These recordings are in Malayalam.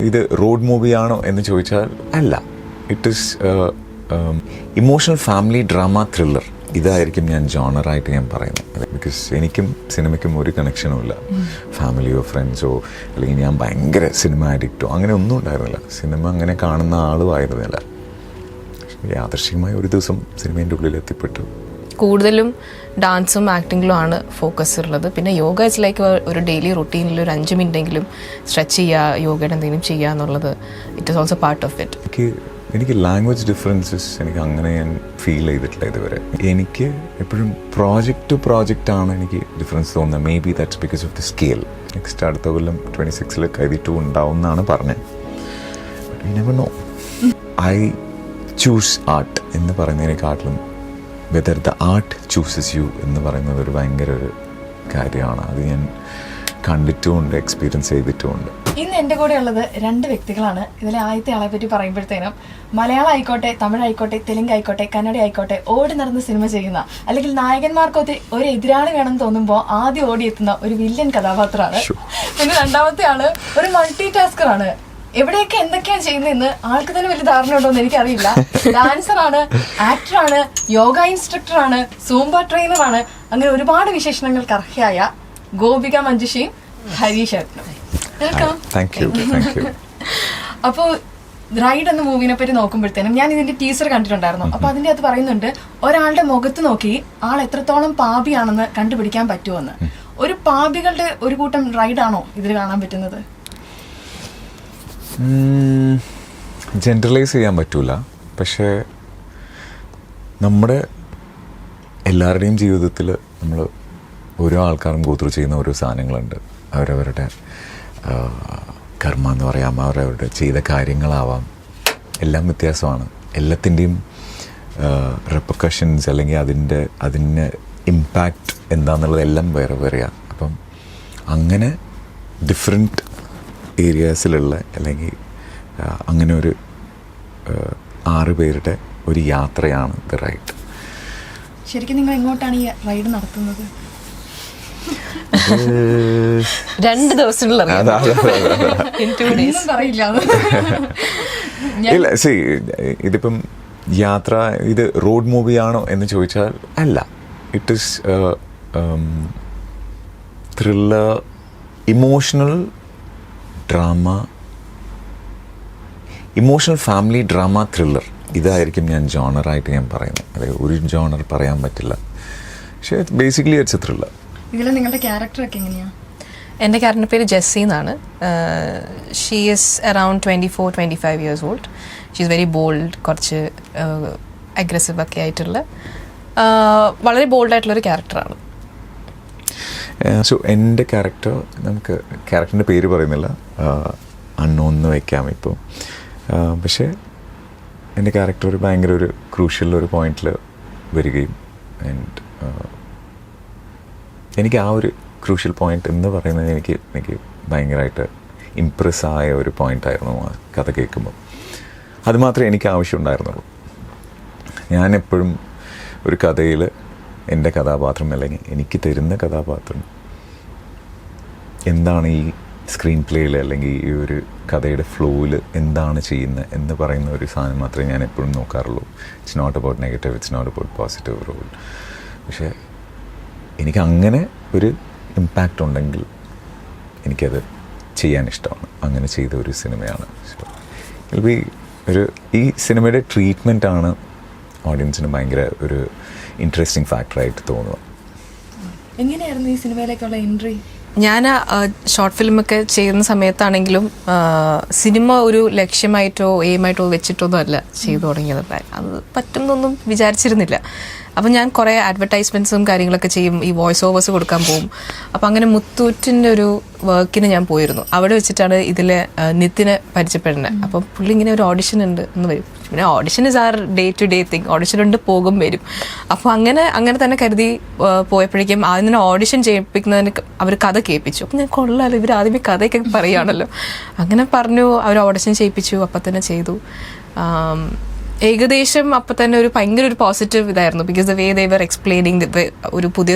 ഇത് റോഡ് മൂവിയാണോ എന്ന് ചോദിച്ചാൽ അല്ല. It is emotional family drama thriller. ഇതായിരിക്കും ഞാൻ ജോണറായിട്ട് ഞാൻ പറയുന്നത്. ബിക്കോസ് എനിക്കും സിനിമയ്ക്കും ഒരു കണക്ഷനും ഇല്ല. ഫാമിലിയോ ഫ്രണ്ട്സോ അല്ലെങ്കിൽ ഞാൻ ഭയങ്കര സിനിമ അഡിക്റ്റോ അങ്ങനെ ഒന്നും ഉണ്ടായിരുന്നില്ല. സിനിമ അങ്ങനെ കാണുന്ന ആളും ആയിരുന്നില്ല. യാദൃശ്ചികമായി ഒരു ദിവസം സിനിമേൻ്റെ ഉള്ളിൽ എത്തിപ്പെട്ടു. കൂടുതലും ഡാൻസും ആക്ടിങ്ങിലും ആണ് ഫോക്കസ് ഉള്ളത്. പിന്നെ യോഗ ഇറ്റ്സ് ലൈക്ക് ഒരു ഡെയിലി റൊട്ടീനിൽ ഒരു 5 മിനിറ്റെങ്കിലും സ്ട്രെച്ച് ചെയ്യുക, യോഗയുടെ എന്തെങ്കിലും ചെയ്യുക എന്നുള്ളത് it is also part of it. എനിക്ക് ലാംഗ്വേജ് ഡിഫറൻസസ് എനിക്ക് അങ്ങനെ ഞാൻ ഫീൽ ചെയ്തിട്ടില്ല ഇതുവരെ. എനിക്ക് എപ്പോഴും പ്രോജക്റ്റ് ടു പ്രോജക്റ്റ് ആണ് എനിക്ക് ഡിഫറൻസ് തോന്നുന്നത്. May be that's because of the scale. Next അടുത്ത കൊല്ലം 26 കൈതി 2 ഉണ്ടാവും എന്നാണ് പറഞ്ഞത്. But you never know. I choose art എന്ന് പറയുന്നതിനെക്കാട്ടിലും whether the art chooses you എന്ന് പറയുന്നത് ഒരു ഭയങ്കര ഒരു കാര്യമാണ്. അത് ഞാൻ കണ്ടിട്ടുമുണ്ട്, എക്സ്പീരിയൻസ് ചെയ്തിട്ടുമുണ്ട്. ഇന്ന് എൻ്റെ കൂടെ ഉള്ളത് 2 വ്യക്തികളാണ്. ഇതിലെ ആദ്യത്തെ ആളെ പറ്റി പറയുമ്പോഴത്തേനും മലയാളം ആയിക്കോട്ടെ, തമിഴ് ആയിക്കോട്ടെ, തെലുങ്ക് ആയിക്കോട്ടെ, കന്നഡ ആയിക്കോട്ടെ, ഓടി നടന്ന് സിനിമ ചെയ്യുന്ന അല്ലെങ്കിൽ നായകന്മാർക്കൊക്കെ ഒരു എതിരാളി വേണം തോന്നുമ്പോൾ ആദ്യം ഓടിയെത്തുന്ന ഒരു വില്ലൻ കഥാപാത്രമാണ്. പിന്നെ രണ്ടാമത്തെ ആള് ഒരു മൾട്ടി ടാസ്കർ ആണ്. എവിടെയൊക്കെ എന്തൊക്കെയാണ് ചെയ്യുന്നതെന്ന് ആൾക്ക് തന്നെ വലിയ ധാരണ ഉണ്ടോ എന്ന് എനിക്കറിയില്ല. ഡാൻസറാണ്, ആക്ടറാണ്, യോഗ ഇൻസ്ട്രക്ടറാണ്, സൂംബ ട്രെയിനറാണ്. അങ്ങനെ ഒരുപാട് വിശേഷണങ്ങൾക്ക് അർഹയായ ഗോപിക മഞ്ജുഷയും ഹരീഷേട്ടനും. വെൽക്കം. അപ്പോൾ റൈഡ് എന്ന മൂവിനെ പറ്റി നോക്കുമ്പോഴത്തേനും ഞാൻ ഇതിന്റെ ടീസർ കണ്ടിട്ടുണ്ടായിരുന്നു. അപ്പൊ അതിന്റെ അകത്ത് പറയുന്നുണ്ട് ഒരാളുടെ മുഖത്ത് നോക്കി ആൾ എത്രത്തോളം പാപിയാണെന്ന് കണ്ടുപിടിക്കാൻ പറ്റുമെന്ന്. ഒരു പാപികളുടെ ഒരു കൂട്ടം റൈഡാണോ ഇതിൽ കാണാൻ പറ്റുന്നത്? ജനറലൈസ് ചെയ്യാൻ പറ്റൂല. പക്ഷേ നമ്മുടെ എല്ലാവരുടെയും ജീവിതത്തിൽ നമ്മൾ ഓരോ ആൾക്കാരും ഗോത്രൂ ചെയ്യുന്ന ഓരോ സാധനങ്ങളുണ്ട്. അവരവരുടെ കർമ്മ എന്ന് പറയാം, അവരവരുടെ ചെയ്ത കാര്യങ്ങളാവാം, എല്ലാം വ്യത്യാസമാണ്. എല്ലാത്തിൻ്റെയും റെപ്പർക്കഷൻസ് അല്ലെങ്കിൽ അതിൻ്റെ ഇമ്പാക്റ്റ് എന്താണെന്നുള്ളത് എല്ലാം വേറെ വേറെയാണ്. അപ്പം അങ്ങനെ ഡിഫറെൻറ്റ് ഏരിയാസിലുള്ള അല്ലെങ്കിൽ അങ്ങനെ ഒരു 6 പേരുടെ ഒരു യാത്രയാണ് ദ റൈഡ്. ശരിക്കും നിങ്ങൾ എങ്ങോട്ടാണ് ഈ റൈഡ് നടത്തുന്നത്? 2 ദിവസത്തിനുള്ള ഇല്ല, സി ഇതിപ്പം യാത്ര ഇത് റോഡ് മൂവിയാണോ എന്ന് ചോദിച്ചാൽ അല്ല. It is thriller, emotional drama, emotional family drama thriller. ഇതായിരിക്കും ഞാൻ ജോണറായിട്ട് ഞാൻ പറയുന്നത്. അതായത് ഒരു ജോണർ പറയാൻ പറ്റില്ല. പക്ഷേ ബേസിക്കലി ഇറ്റ്സ് എ ത്രില്ലർ. ഇതിൽ നിങ്ങളുടെ ക്യാരക്ടറൊക്കെ എങ്ങനെയാണ്? എൻ്റെ ക്യാരക്ടറിൻ്റെ പേര് ജെസ്സി എന്നാണ്. She is around 24-25 years old. She is very bold, കുറച്ച് അഗ്രസീവ് ഒക്കെ ആയിട്ടുള്ള വളരെ ബോൾഡായിട്ടുള്ളൊരു ക്യാരക്ടറാണ്. സോ എൻ്റെ ക്യാരക്ടർ, നമുക്ക് ക്യാരക്ടറിൻ്റെ പേര് പറയുന്നില്ല, അൺനോൺ എന്ന് വയ്ക്കാം ഇപ്പോൾ. പക്ഷേ എൻ്റെ ക്യാരക്ടർ ഒരു ഭയങ്കര ഒരു ക്രൂഷ്യൽ ഒരു പോയിന്റിൽ വരികയും ആൻഡ് എനിക്ക് ആ ഒരു ക്രൂഷ്യൽ പോയിന്റ് എന്ന് പറയുന്നത് എനിക്ക് ഭയങ്കരമായിട്ട് ഇംപ്രസ് ആയ ഒരു പോയിൻ്റായിരുന്നു ആ കഥ കേൾക്കുമ്പോൾ. അതുമാത്രമേ എനിക്ക് ആവശ്യമുണ്ടായിരുന്നുള്ളൂ. ഞാൻ എപ്പോഴും ഒരു കഥയിൽ എൻ്റെ കഥാപാത്രം അല്ലെങ്കിൽ എനിക്ക് തരുന്ന കഥാപാത്രം എന്താണ് ഈ സ്ക്രീൻ പ്ലേയിൽ അല്ലെങ്കിൽ ഈ ഒരു കഥയുടെ ഫ്ലോയിൽ എന്താണ് ചെയ്യുന്നത് എന്ന് പറയുന്ന ഒരു സാധനം മാത്രമേ ഞാൻ എപ്പോഴും നോക്കാറുള്ളൂ. It's not about negative, it's not about positive role. പക്ഷേ എനിക്ക് അങ്ങനെ ഒരു ഇമ്പാക്റ്റ് ഉണ്ടെങ്കിൽ എനിക്കത് ചെയ്യാൻ ഇഷ്ടമാണ്. അങ്ങനെ ചെയ്ത ഒരു സിനിമയാണ്. സോ ഈ സിനിമയുടെ ട്രീറ്റ്മെൻറ്റാണ് ഓഡിയൻസിന് ഭയങ്കര ഒരു ഇൻട്രസ്റ്റിംഗ് ഫാക്ടറായിട്ട് തോന്നുക. എങ്ങനെയായിരുന്നു ഈ സിനിമയിലേക്കുള്ള എൻട്രി? ഞാൻ ഷോർട്ട് ഫിലിമൊക്കെ ചെയ്യുന്ന സമയത്താണെങ്കിലും സിനിമ ഒരു ലക്ഷ്യമായിട്ടോ എയിമായിട്ടോ വെച്ചിട്ടൊന്നും അല്ല ചെയ്തു തുടങ്ങിയത്. അത് പറ്റുന്നൊന്നും വിചാരിച്ചിരുന്നില്ല. അപ്പം ഞാൻ കുറേ അഡ്വർടൈസ്മെൻറ്റ്സും കാര്യങ്ങളൊക്കെ ചെയ്യും, ഈ വോയിസ് ഓവേഴ്സ് കൊടുക്കാൻ പോകും. അപ്പം അങ്ങനെ മുത്തൂറ്റിൻ്റെ ഒരു വർക്കിന് ഞാൻ പോയിരുന്നു. അവിടെ വെച്ചിട്ടാണ് ഇതിലെ നിതിനെ പരിചയപ്പെടുന്നത്. അപ്പം പുള്ളി ഇങ്ങനെ ഒരു ഓഡിഷൻ ഉണ്ട് എന്ന് വരും. പിന്നെ audition is are day to day thing. Audition ഉണ്ട്, പോകും, വരും. അപ്പോൾ അങ്ങനെ തന്നെ കരുതി പോയപ്പോഴേക്കും ആദ്യം ഓഡിഷൻ ചെയ്യിപ്പിക്കുന്നതിന് അവർ കഥ കേൾപ്പിച്ചു. അപ്പം ഞാൻ കൊള്ളാലോ, ഇവർ ആദ്യമേ കഥയൊക്കെ പറയുകയാണല്ലോ. അങ്ങനെ പറഞ്ഞു, അവർ ഓഡിഷൻ ചെയ്യിപ്പിച്ചു. അപ്പം തന്നെ ചെയ്തു. ഏകദേശം അപ്പം തന്നെ ഒരു ഭയങ്കര ഒരു പോസിറ്റീവ് ഇതായിരുന്നു. Because the way they were explaining ഒരു പുതിയ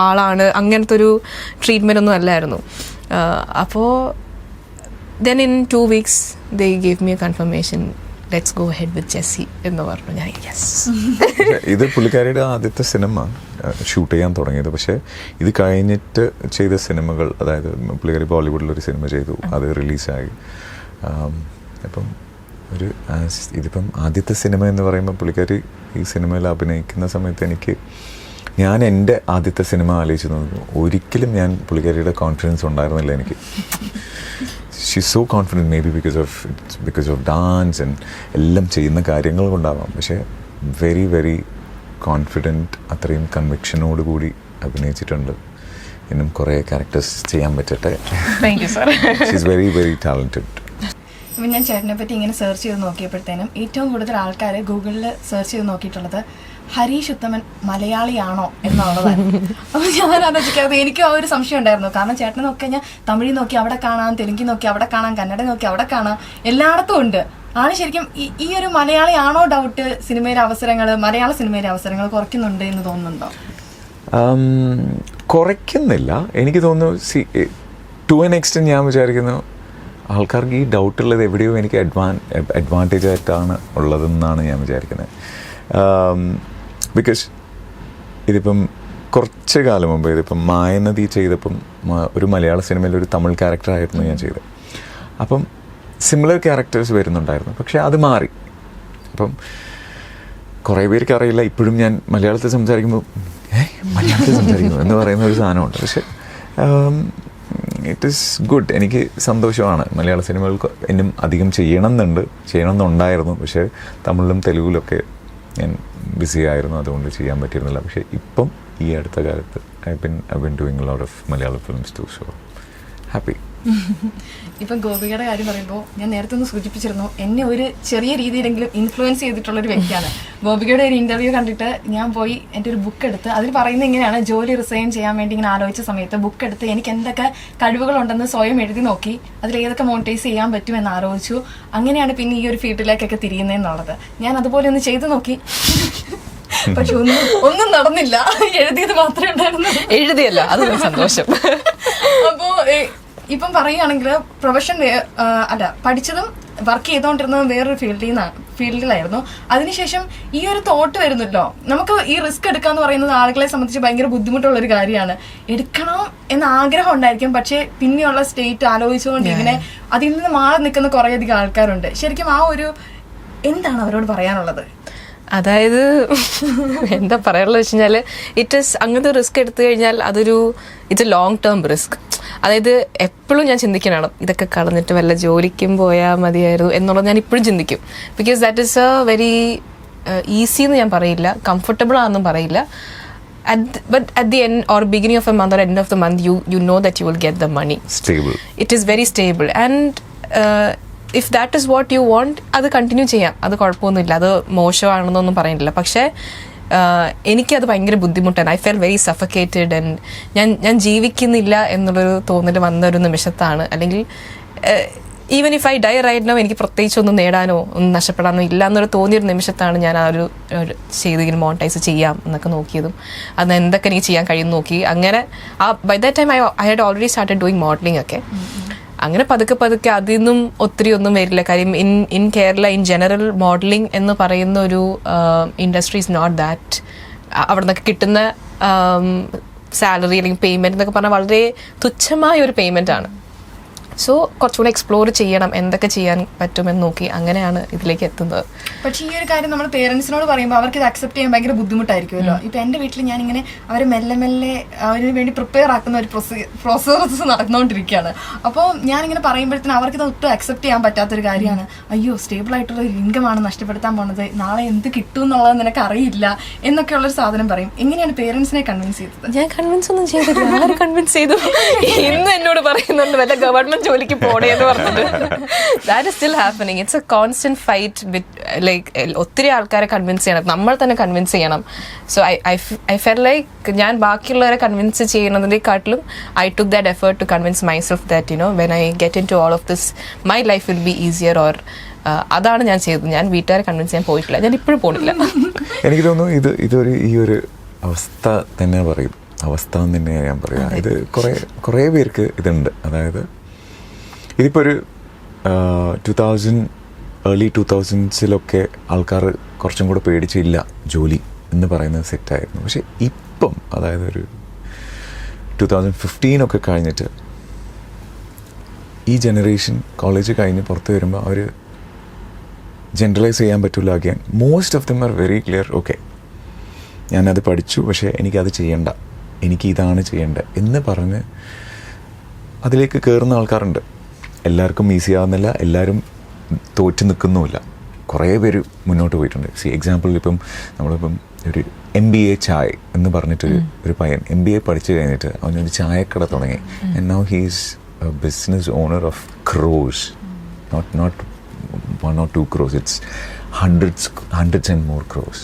ആളാണ്, അങ്ങനത്തെ ഒരു ട്രീറ്റ്മെൻ്റ് ഒന്നും അല്ലായിരുന്നു. അപ്പോൾ then in 2 weeks they gave me a confirmation, let's go ahead with Jessie എന്ന് പറഞ്ഞു. ഞാൻ യെസ്. ഇത് പുള്ളിക്കാരിയുടെ ആദ്യത്തെ സിനിമ ഷൂട്ട് ചെയ്യാൻ തുടങ്ങിയത്. പക്ഷേ ഇത് കഴിഞ്ഞിട്ട് ചെയ്ത സിനിമകൾ, അതായത് പുള്ളിക്കാരി ബോളിവുഡിലൊരു സിനിമ ചെയ്തു, അത് റിലീസായി. അപ്പം ഇതിപ്പം ആദ്യത്തെ സിനിമ എന്ന് പറയുമ്പോൾ പുള്ളിക്കാരി ഈ സിനിമയിൽ അഭിനയിക്കുന്ന സമയത്ത് ഞാൻ എൻ്റെ ആദ്യത്തെ സിനിമ ആലോചിച്ച് നോക്കുന്നു. ഒരിക്കലും ഞാൻ പുള്ളിക്കാരിയുടെ കോൺഫിഡൻസ് ഉണ്ടായിരുന്നില്ല എനിക്ക്. She's so confident, may be because of dance and എല്ലാം ചെയ്യുന്ന കാര്യങ്ങൾ കൊണ്ടാവാം. പക്ഷേ വെരി വെരി കോൺഫിഡൻറ്റ്, അത്രയും കൺവിക്ഷനോട് കൂടി അഭിനയിച്ചിട്ടുണ്ട്. ഇന്നും കുറേ ക്യാരക്ടേഴ്സ് ചെയ്യാൻ പറ്റട്ടെ. Thank you sir. She's very very talented. ഇപ്പം ഞാൻ ചേട്ടനെ പറ്റി ഇങ്ങനെ സെർച്ച് ചെയ്ത് നോക്കിയപ്പോഴത്തേനും ഏറ്റവും കൂടുതൽ ആൾക്കാർ ഗൂഗിളിൽ സെർച്ച് ചെയ്ത് നോക്കിയിട്ടുള്ളത് ഹരീഷ് ഉത്തമൻ മലയാളിയാണോ എന്നുള്ളതാണ്. അപ്പോൾ ഞാൻ ആലോചിക്കാതെ എനിക്ക് ആ ഒരു സംശയം ഉണ്ടായിരുന്നു. കാരണം ചേട്ടനെ നോക്കി കഴിഞ്ഞാൽ തമിഴിൽ നോക്കി അവിടെ കാണാം, തെലുങ്കിൽ നോക്കി അവിടെ കാണാം, കന്നഡ നോക്കി അവിടെ കാണാം, എല്ലായിടത്തും ഉണ്ട്. ആണ് ശരിക്കും ഈ ഒരു മലയാളിയാണോ ഡൗട്ട് മലയാള സിനിമയിലെ അവസരങ്ങൾ കുറയ്ക്കുന്നുണ്ട് എന്ന് തോന്നുന്നുണ്ടോ? കുറയ്ക്കുന്നില്ല, എനിക്ക് തോന്നുന്നു. ടു ആൻ എക്സ്റ്റെൻറ്റ് ഞാൻ വിചാരിക്കുന്നു ആൾക്കാർക്ക് ഈ ഡൗട്ടുള്ളത് എവിടെയോ എനിക്ക് അഡ്വാൻറ്റേജ് ആയിട്ടാണ് ഉള്ളതെന്നാണ് ഞാൻ വിചാരിക്കുന്നത്. ബിക്കോസ് ഇതിപ്പം കുറച്ച് കാലം മുമ്പ്, ഇതിപ്പം മായനദി ചെയ്തപ്പം ഒരു മലയാള സിനിമയിൽ ഒരു തമിഴ് ക്യാരക്ടറായിരുന്നു ഞാൻ ചെയ്തത്. അപ്പം സിമിലർ ക്യാരക്ടേഴ്സ് വരുന്നുണ്ടായിരുന്നു, പക്ഷേ അത് മാറി. അപ്പം കുറേ പേർക്ക് അറിയില്ല, ഇപ്പോഴും ഞാൻ മലയാളത്തിൽ സംസാരിക്കുമ്പോൾ മലയാളത്തിൽ സംസാരിക്കുന്നു എന്ന് പറയുന്ന ഒരു സാധനമുണ്ട്. പക്ഷേ ഇറ്റ് ഈസ് ഗുഡ്. എനിക്ക് സന്തോഷമാണ്. മലയാള സിനിമകൾക്ക് ഇന്നും അധികം ചെയ്യണമെന്നുണ്ടായിരുന്നു. പക്ഷേ തമിഴിലും തെലുഗിലൊക്കെ ഞാൻ ബിസി ആയിരുന്നു, അതുകൊണ്ട് ചെയ്യാൻ പറ്റിയിരുന്നില്ല. പക്ഷേ ഇപ്പം ഈ അടുത്ത കാലത്ത് I been doing a lot of Malayalam films too. So happy. ഇപ്പം ഗോപികയുടെ കാര്യം പറയുമ്പോൾ ഞാൻ നേരത്തെ ഒന്ന് സൂചിപ്പിച്ചിരുന്നു, എന്നെ ഒരു ചെറിയ രീതിയിലെങ്കിലും ഇൻഫ്ലുവൻസ് ചെയ്തിട്ടുള്ളൊരു വ്യക്തിയാണ്. ഗോപികയുടെ ഒരു ഇൻ്റർവ്യൂ കണ്ടിട്ട് ഞാൻ പോയി എൻ്റെ ഒരു ബുക്ക് എടുത്ത്, അതിൽ പറയുന്നത് ഇങ്ങനെയാണ്: ജോലി റിസൈൻ ചെയ്യാൻ വേണ്ടി ഇങ്ങനെ ആലോചിച്ച സമയത്ത് ബുക്ക് എടുത്ത് എനിക്ക് എന്തൊക്കെ കഴിവുകളുണ്ടെന്ന് സ്വയം എഴുതി നോക്കി, അതിൽ ഏതൊക്കെ മോണിറ്റൈസ് ചെയ്യാൻ പറ്റുമെന്ന് ആലോചിച്ചു. അങ്ങനെയാണ് പിന്നെ ഈ ഒരു ഫീൽഡിലേക്കൊക്കെ തിരിയുന്നതെന്നുള്ളത്. ഞാൻ അതുപോലെ ഒന്ന് ചെയ്തു നോക്കി, പക്ഷെ ഒന്നും നടന്നില്ല. എഴുതിയത് മാത്രമേ ഉണ്ടായിരുന്നു. എഴുതിയല്ല, അത് സന്തോഷം. അപ്പോൾ ഇപ്പം പറയുകയാണെങ്കിൽ പ്രൊഫഷൻ പഠിച്ചതും വർക്ക് ചെയ്തുകൊണ്ടിരുന്നതും വേറൊരു ഫീൽഡിലായിരുന്നു. അതിനുശേഷം ഈ ഒരു തോട്ട് വരുന്നല്ലോ, നമുക്ക് ഈ റിസ്ക് എടുക്കാന്ന് പറയുന്നത് ആളുകളെ സംബന്ധിച്ച് ഭയങ്കര ബുദ്ധിമുട്ടുള്ളൊരു കാര്യമാണ്. എടുക്കണം എന്ന ആഗ്രഹം ഉണ്ടായിരിക്കും, പക്ഷേ പിന്നെയുള്ള സ്റ്റേറ്റ് ആലോചിച്ചുകൊണ്ട് ഇങ്ങനെ അതിൽ നിന്ന് മാറി നിൽക്കുന്ന കുറേയധികം ആൾക്കാരുണ്ട്. ശരിക്കും ആ ഒരു എന്താണ് അവരോട് പറയാനുള്ളത്? അതായത് എന്താ പറയാനുള്ളത് വെച്ച് കഴിഞ്ഞാൽ, അങ്ങനത്തെ റിസ്ക് എടുത്തു കഴിഞ്ഞാൽ it's A long term risk. അതായത് എപ്പോഴും ഞാൻ ചിന്തിക്കണം, ഇതൊക്കെ കളഞ്ഞിട്ട് വല്ല ജോലിക്കും പോയാൽ മതിയായിരുന്നു എന്നുള്ളത് ഞാൻ ഇപ്പോഴും ചിന്തിക്കും. Because that is A very easy എന്ന് ഞാൻ പറയില്ല, കംഫർട്ടബിൾ ആണെന്നും പറയില്ല. But at the end or beginning of a month or end of the month, you know that you will get the money. Stable. It is very stable. And if that is what you want, അത് കണ്ടിന്യൂ ചെയ്യാം, അത് കുഴപ്പമൊന്നുമില്ല, അത് മോശമാണെന്നൊന്നും പറയുന്നില്ല. പക്ഷേ എനിക്കത് ഭയങ്കര ബുദ്ധിമുട്ടാണ്. I felt very suffocated and ഞാൻ ജീവിക്കുന്നില്ല എന്നുള്ളൊരു തോന്നൽ വന്നൊരു നിമിഷത്താണ്. അല്ലെങ്കിൽ even if I die right now, എനിക്ക് പ്രത്യേകിച്ചൊന്നും നേടാനോ ഒന്നും നഷ്ടപ്പെടാനോ ഇല്ല എന്നൊരു തോന്നിയൊരു നിമിഷത്താണ് ഞാൻ ആ ഒരു ചെയ്തിങ്ങനെ മോണിറ്റൈസ് ചെയ്യാം എന്നൊക്കെ നോക്കിയതും അന്ന് എന്തൊക്കെ എനിക്ക് ചെയ്യാൻ കഴിയും നോക്കി. അങ്ങനെ by that time I had already started doing modelling ഒക്കെ. അങ്ങനെ പതുക്കെ അതിൽ നിന്നും ഒത്തിരി ഒന്നും വരില്ല. കാര്യം in Kerala in general modelling എന്ന് പറയുന്ന ഒരു ഇൻഡസ്ട്രി ഇസ് നോട്ട് ദാറ്റ്. അവിടെ നിന്നൊക്കെ കിട്ടുന്ന സാലറി അല്ലെങ്കിൽ പേയ്മെൻറ്റ് എന്നൊക്കെ പറഞ്ഞാൽ വളരെ തുച്ഛമായ ഒരു പേയ്മെൻ്റ് ആണ്. സോ കുറച്ചുകൂടെ എക്സ്പ്ലോർ ചെയ്യണം, എന്തൊക്കെ ചെയ്യാൻ പറ്റുമെന്ന് നോക്കി അങ്ങനെയാണ് ഇതിലേക്ക് എത്തുന്നത്. പക്ഷേ ഈ ഒരു കാര്യം നമ്മൾ പേരൻസിനോട് പറയുമ്പോൾ അവർക്ക് ഇത് അക്സെപ്റ്റ് ചെയ്യാൻ ഭയങ്കര ബുദ്ധിമുട്ടായിരിക്കുമല്ലോ. ഇപ്പം എൻ്റെ വീട്ടിൽ ഞാനിങ്ങനെ അവർ മെല്ലെ അവന് വേണ്ടി പ്രിപ്പയർ ആക്കുന്ന ഒരു പ്രോസസ് നടന്നുകൊണ്ടിരിക്കുകയാണ്. അപ്പോൾ ഞാനിങ്ങനെ പറയുമ്പോഴത്തേനും അവർക്കിത് ഒട്ടും അക്സെപ്റ്റ് ചെയ്യാൻ പറ്റാത്തൊരു കാര്യമാണ്. അയ്യോ, സ്റ്റേബിൾ ആയിട്ടുള്ള ഒരു ഇൻകമാണ് നഷ്ടപ്പെടുത്താൻ പോണത്, നാളെ എന്ത് കിട്ടും എന്നുള്ളത് നിനക്ക് അറിയില്ല എന്നൊക്കെയുള്ളൊരു സാധനം പറയും. എങ്ങനെയാണ് പേരൻസിനെ കൺവിൻസ് ചെയ്തത്? ഞാൻ കൺവിൻസ് ഒന്നും ചെയ്തില്ല. ആര് കൺവിൻസ് ചെയ്തു? ഇന്ന് എന്നോട് പറയുന്നുണ്ട് വല്ല ഗവൺമെന്റ് ജോലിക്ക് പോടേ എന്ന് പറഞ്ഞത്. That is still happening. It's A constant fight with like ഒത്തിരി ആൾക്കാരെ കൺവിൻസ് ചെയ്യണം, നമ്മൾ തന്നെ കൺവിൻസ് ചെയ്യണം. സോ ഐ ഫെൽ ലൈക്ക് ഞാൻ ബാക്കിയുള്ളവരെ കൺവിൻസ് ചെയ്യുന്നതിനെക്കാട്ടിലും I took that effort to convince myself that you know when I get into all of this my life will be easier or അതാണ് ഞാൻ ചെയ്തത്. ഞാൻ വീട്ടുകാരെ കൺവിൻസ് ചെയ്യാൻ പോയിട്ടില്ല, ഞാൻ ഇപ്പോഴും പോണില്ല. എനിക്ക് തോന്നുന്നു ഇതൊരു ഈ ഒരു അവസ്ഥ തന്നെ പറയും, അവസ്ഥ എന്ന് തന്നെയാണ് ഞാൻ പറയുക. ഇത് കുറേ പേർക്ക് ഇതുണ്ട്. അതായത് ഇതിപ്പോൾ ഒരു ഏർലി 2000s ആൾക്കാർ കുറച്ചും കൂടെ പേടിച്ചില്ല ജോലി എന്ന് പറയുന്നത് സെറ്റായിരുന്നു. പക്ഷേ ഇപ്പം അതായത് ഒരു 2015 കഴിഞ്ഞിട്ട് ഈ ജനറേഷൻ കോളേജ് കഴിഞ്ഞ് പുറത്ത് വരുമ്പോൾ അവർ ജനറലൈസ് ചെയ്യാൻ പറ്റില്ല. Again most of them are very clear. Okay, ഞാനത് പഠിച്ചു, പക്ഷേ എനിക്കത് ചെയ്യണ്ട, എനിക്ക് ഇതാണ് ചെയ്യേണ്ടത് എന്ന് പറഞ്ഞ് അതിലേക്ക് കയറുന്ന ആൾക്കാരുണ്ട്. എല്ലാവർക്കും ഈസി ആവുന്നില്ല, എല്ലാവരും തോറ്റ് നിൽക്കുന്നുമില്ല. കുറേ പേര് മുന്നോട്ട് പോയിട്ടുണ്ട്. എക്സാമ്പിൾ ഇപ്പം നമ്മളിപ്പം ഒരു MBA ചായ എന്ന് പറഞ്ഞിട്ടൊരു ഒരു പയ്യൻ MBA പഠിച്ചു കഴിഞ്ഞിട്ട് അവനൊരു ചായക്കട തുടങ്ങി. And now he's a business owner of crores, not 1 or 2 crores, it's hundreds and more crores.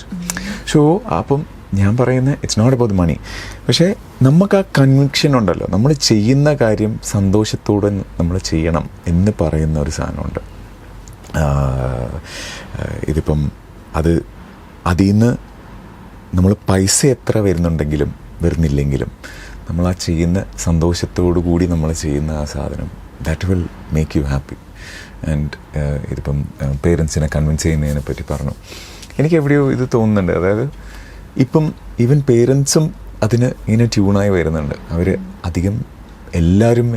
So അപ്പം ഞാൻ പറയുന്നത് ഇറ്റ്സ് നോട്ട് അബൌട്ട് മണി. പക്ഷേ നമുക്ക് ആ കൺവിക്ഷൻ ഉണ്ടല്ലോ, നമ്മൾ ചെയ്യുന്ന കാര്യം സന്തോഷത്തോടെ നമ്മൾ ചെയ്യണം എന്ന് പറയുന്ന ഒരു സാധനമുണ്ട്. ഇതിപ്പം അതിൽ നിന്ന് നമ്മൾ പൈസ എത്ര വരുന്നില്ലെങ്കിലും നമ്മൾ ആ ചെയ്യുന്ന സന്തോഷത്തോടു കൂടി നമ്മൾ ചെയ്യുന്ന ആ സാധനം that will make you happy. And ഇതിപ്പം പേരൻസിനെ കൺവിൻസ് ചെയ്യുന്നതിനെ പറ്റി പറഞ്ഞു. എനിക്ക് എവിടെയോ ഇത് തോന്നുന്നുണ്ട്, അതായത് ഇപ്പം ഈവൻ പേരൻസും അതിന് ഇങ്ങനെ ട്യൂണായി വരുന്നുണ്ട്. അവർ അധികം എല്ലാവരും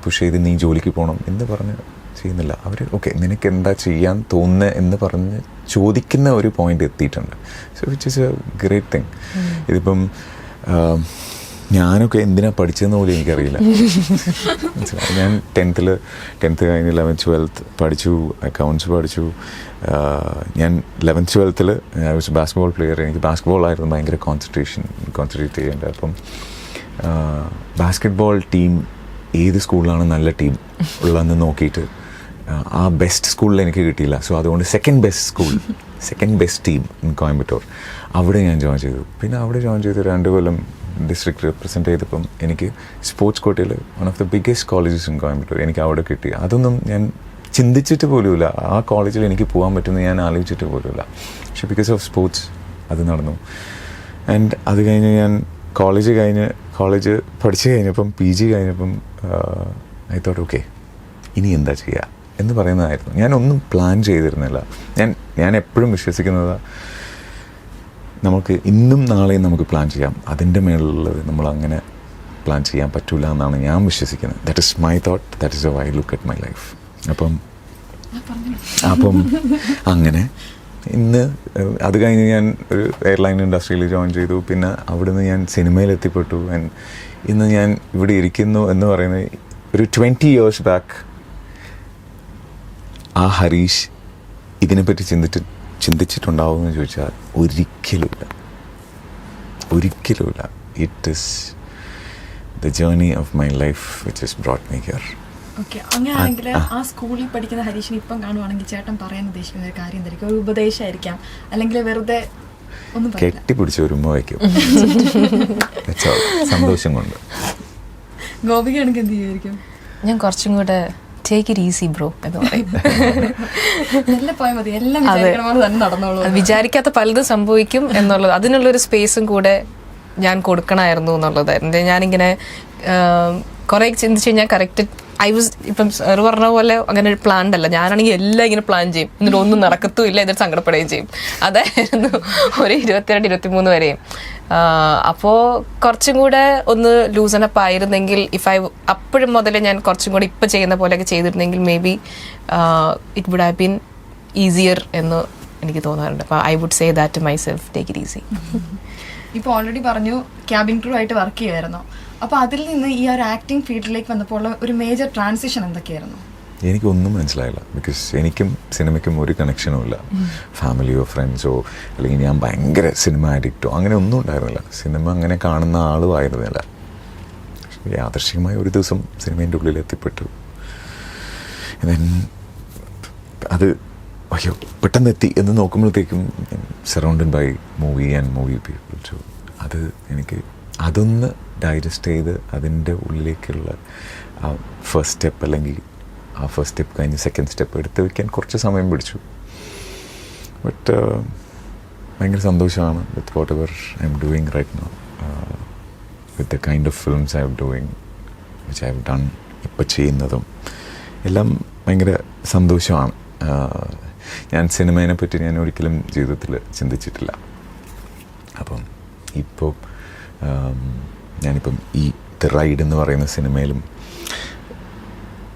പുഷ് ചെയ്ത് നീ ജോലിക്ക് പോകണം എന്ന് പറഞ്ഞ് ചെയ്യുന്നില്ല. അവർ ഓക്കെ നിനക്ക് എന്താ ചെയ്യാൻ തോന്നുന്നത് എന്ന് പറഞ്ഞ് ചോദിക്കുന്ന ഒരു പോയിന്റ് എത്തിയിട്ടുണ്ട്. So which is A great thing. ഇതിപ്പം ഞാനൊക്കെ എന്തിനാണ് പഠിച്ചതെന്ന് പോലും എനിക്കറിയില്ല. ഞാൻ 10th കഴിഞ്ഞ് 11th 12th പഠിച്ചു, അക്കൗണ്ട്സ് പഠിച്ചു. ഞാൻ 11th 12th I was basketball player. എനിക്ക് ബാസ്കറ്റ്ബോളായിരുന്നു ഭയങ്കര കോൺസെൻട്രേറ്റ് ചെയ്യേണ്ടത്. അപ്പം ബാസ്കറ്റ്ബോൾ ടീം ഏത് സ്കൂളിലാണ് നല്ല ടീം ഉള്ളതെന്ന് നോക്കിയിട്ട് ആ ബെസ്റ്റ് സ്കൂളിൽ എനിക്ക് കിട്ടിയില്ല. സോ അതുകൊണ്ട് second best team in Coimbatore, അവിടെ ഞാൻ ജോയിൻ ചെയ്തു. പിന്നെ അവിടെ ജോയിൻ ചെയ്ത് 2 കൊല്ലം ഡിസ്ട്രിക്ട് റെപ്രസെൻറ്റ് ചെയ്തപ്പം എനിക്ക് സ്പോർട്സ് കോട്ടയിൽ one of the biggest colleges in Coimbatore എനിക്ക് അവിടെ കിട്ടി. അതൊന്നും ഞാൻ ചിന്തിച്ചിട്ട് പോലുമില്ല, ആ കോളേജിൽ എനിക്ക് പോകാൻ പറ്റുമെന്ന് ഞാൻ ആലോചിച്ചിട്ട് പോലുമില്ല. പക്ഷേ ബിക്കോസ് ഓഫ് സ്പോർട്സ് അത് നടന്നു. ആൻഡ് അത് കഴിഞ്ഞ് ഞാൻ കോളേജ് പഠിച്ചു കഴിഞ്ഞപ്പം PG കഴിഞ്ഞപ്പം ഐ തോട്ട് ഓക്കെ ഇനി എന്താ ചെയ്യുക എന്ന് പറയുന്നതായിരുന്നു. ഞാനൊന്നും പ്ലാൻ ചെയ്തിരുന്നില്ല. ഞാൻ എപ്പോഴും വിശ്വസിക്കുന്നത് നമുക്ക് ഇന്നും നാളെയും നമുക്ക് പ്ലാൻ ചെയ്യാം, അതിൻ്റെ മേലുള്ളത് നമ്മളങ്ങനെ പ്ലാൻ ചെയ്യാൻ പറ്റില്ല എന്നാണ് ഞാൻ വിശ്വസിക്കുന്നത്. That is my thought, that is how I look at my life. അപ്പം അങ്ങനെ ഇന്ന് അത് കഴിഞ്ഞ് ഞാൻ ഒരു എയർലൈൻ ഇൻഡസ്ട്രിയിൽ ജോയിൻ ചെയ്തു. പിന്നെ അവിടുന്ന് ഞാൻ സിനിമയിൽ എത്തിപ്പെട്ടു. ആൻഡ് ഇന്ന് ഞാൻ ഇവിടെ ഇരിക്കുന്നു എന്ന് പറയുന്നത് ഒരു 20 years ബാക്ക് ആ ഹരീഷ് ഇതിനെപ്പറ്റി ചിന്തിച്ചിട്ടുണ്ടാവുമെന്ന് ചോദിച്ചാൽ ഒരിക്കലുമില്ല. It is the journey of my life which is brought me here. Okay, അങ്ങനെയാണെങ്കിൽ ആ സ്കൂളിൽ പഠിക്കുന്ന ഹരീഷിനെ ഇപ്പം കാണുവാണെങ്കിൽ ചേട്ടൻ പറയാൻ ഉദ്ദേശിക്കുന്ന ഒരു കാര്യം എന്തായിരിക്കും? ഒരു ഉപദേശമായിരിക്കാം, അല്ലെങ്കിൽ വെറുതെ ഒന്നും കെട്ടിപ്പിടിച്ച് ഒരു ഉമ്മ വയ്ക്കും, സന്തോഷം കൊണ്ട്. ഗോപികയാണെങ്കിൽ എന്ത് ചെയ്യുമായിരിക്കും? ഞാൻ കുറച്ചും കൂടെ ടേക്ക് ഇറ്റ് ഈസി ബ്രോ എന്ന് പറയും. വിചാരിക്കാത്ത പലതും സംഭവിക്കും എന്നുള്ളത്, അതിനുള്ളൊരു സ്പേസും കൂടെ ഞാൻ കൊടുക്കണമായിരുന്നു എന്നുള്ളതായിരുന്നു. ഞാനിങ്ങനെ കുറെ ചിന്തിച്ച് കഴിഞ്ഞാൽ കറക്റ്റ് ഇപ്പം സാറ് പറഞ്ഞ പോലെ അങ്ങനെ ഒരു പ്ലാൻഡ് അല്ല. ഞാനാണെങ്കിൽ എല്ലാം ഇങ്ങനെ പ്ലാൻ ചെയ്യും, എന്നിട്ട് ഒന്നും നടക്കത്തുമില്ല, എന്നിട്ട് സങ്കടപ്പെടുകയും ചെയ്യും. അതായിരുന്നു ഒരു 22-23 വരെയും. അപ്പോൾ കുറച്ചും കൂടെ ഒന്ന് ലൂസണപ്പ് ആയിരുന്നെങ്കിൽ, അപ്പോഴും മുതലേ ഞാൻ കുറച്ചും കൂടെ ഇപ്പം ചെയ്യുന്ന പോലെയൊക്കെ ചെയ്തിരുന്നെങ്കിൽ maybe it would have been easier എന്ന് എനിക്ക് തോന്നാറുണ്ട്. അപ്പോൾ I would say that to myself, take it easy. ഇപ്പോൾ ഓൾറെഡി പറഞ്ഞു ക്യാബിൻ ക്രൂ ആയിട്ട് വർക്ക് ചെയ്യുമായിരുന്നു. അപ്പോൾ അതിൽ നിന്ന് ഈ ഒരു ആക്ടിങ് ഫീൽഡിലേക്ക് വന്നപ്പോൾ ഒരു മേജർ ട്രാൻസിഷൻ എന്തൊക്കെയായിരുന്നു? എനിക്കൊന്നും മനസ്സിലായില്ല. ബിക്കോസ് എനിക്കും സിനിമയ്ക്കും ഒരു കണക്ഷനും ഇല്ല. ഫാമിലിയോ ഫ്രണ്ട്സോ അല്ലെങ്കിൽ ഞാൻ ഭയങ്കര സിനിമ അഡിക്റ്റോ അങ്ങനെ ഒന്നും ഉണ്ടായിരുന്നില്ല. സിനിമ അങ്ങനെ കാണുന്ന ആളും ആയിരുന്നില്ല. യാദൃശ്ചികമായ ഒരു ദിവസം സിനിമേൻ്റെ ഉള്ളിൽ എത്തിപ്പെട്ടു. അത് അയ്യോ പെട്ടെന്ന് എത്തി എന്ന് നോക്കുമ്പോഴത്തേക്കും surrounded by movie and movie people. So അത് എനിക്ക് അതൊന്ന് ഡൈജസ്റ്റ് ചെയ്ത് അതിൻ്റെ ഉള്ളിലേക്കുള്ള ആ ഫസ്റ്റ് സ്റ്റെപ്പ്, അല്ലെങ്കിൽ ആ ഫസ്റ്റ് സ്റ്റെപ്പ് കഴിഞ്ഞ് സെക്കൻഡ് സ്റ്റെപ്പ് എടുത്ത് വയ്ക്കാൻ കുറച്ച് സമയം പിടിച്ചു. ബട്ട് ഭയങ്കര സന്തോഷമാണ് with whatever I'm doing right now, with the kind of films I'm doing, which I have done. ഇപ്പം ചെയ്യുന്നതും എല്ലാം ഭയങ്കര സന്തോഷമാണ്. ഞാൻ സിനിമയെ പറ്റി ഞാൻ ഒരിക്കലും ജീവിതത്തിൽ ചിന്തിച്ചിട്ടില്ല. അപ്പം ഇപ്പോൾ ഞാനിപ്പം ഈ ദ റൈഡ് എന്ന് പറയുന്ന സിനിമയിലും,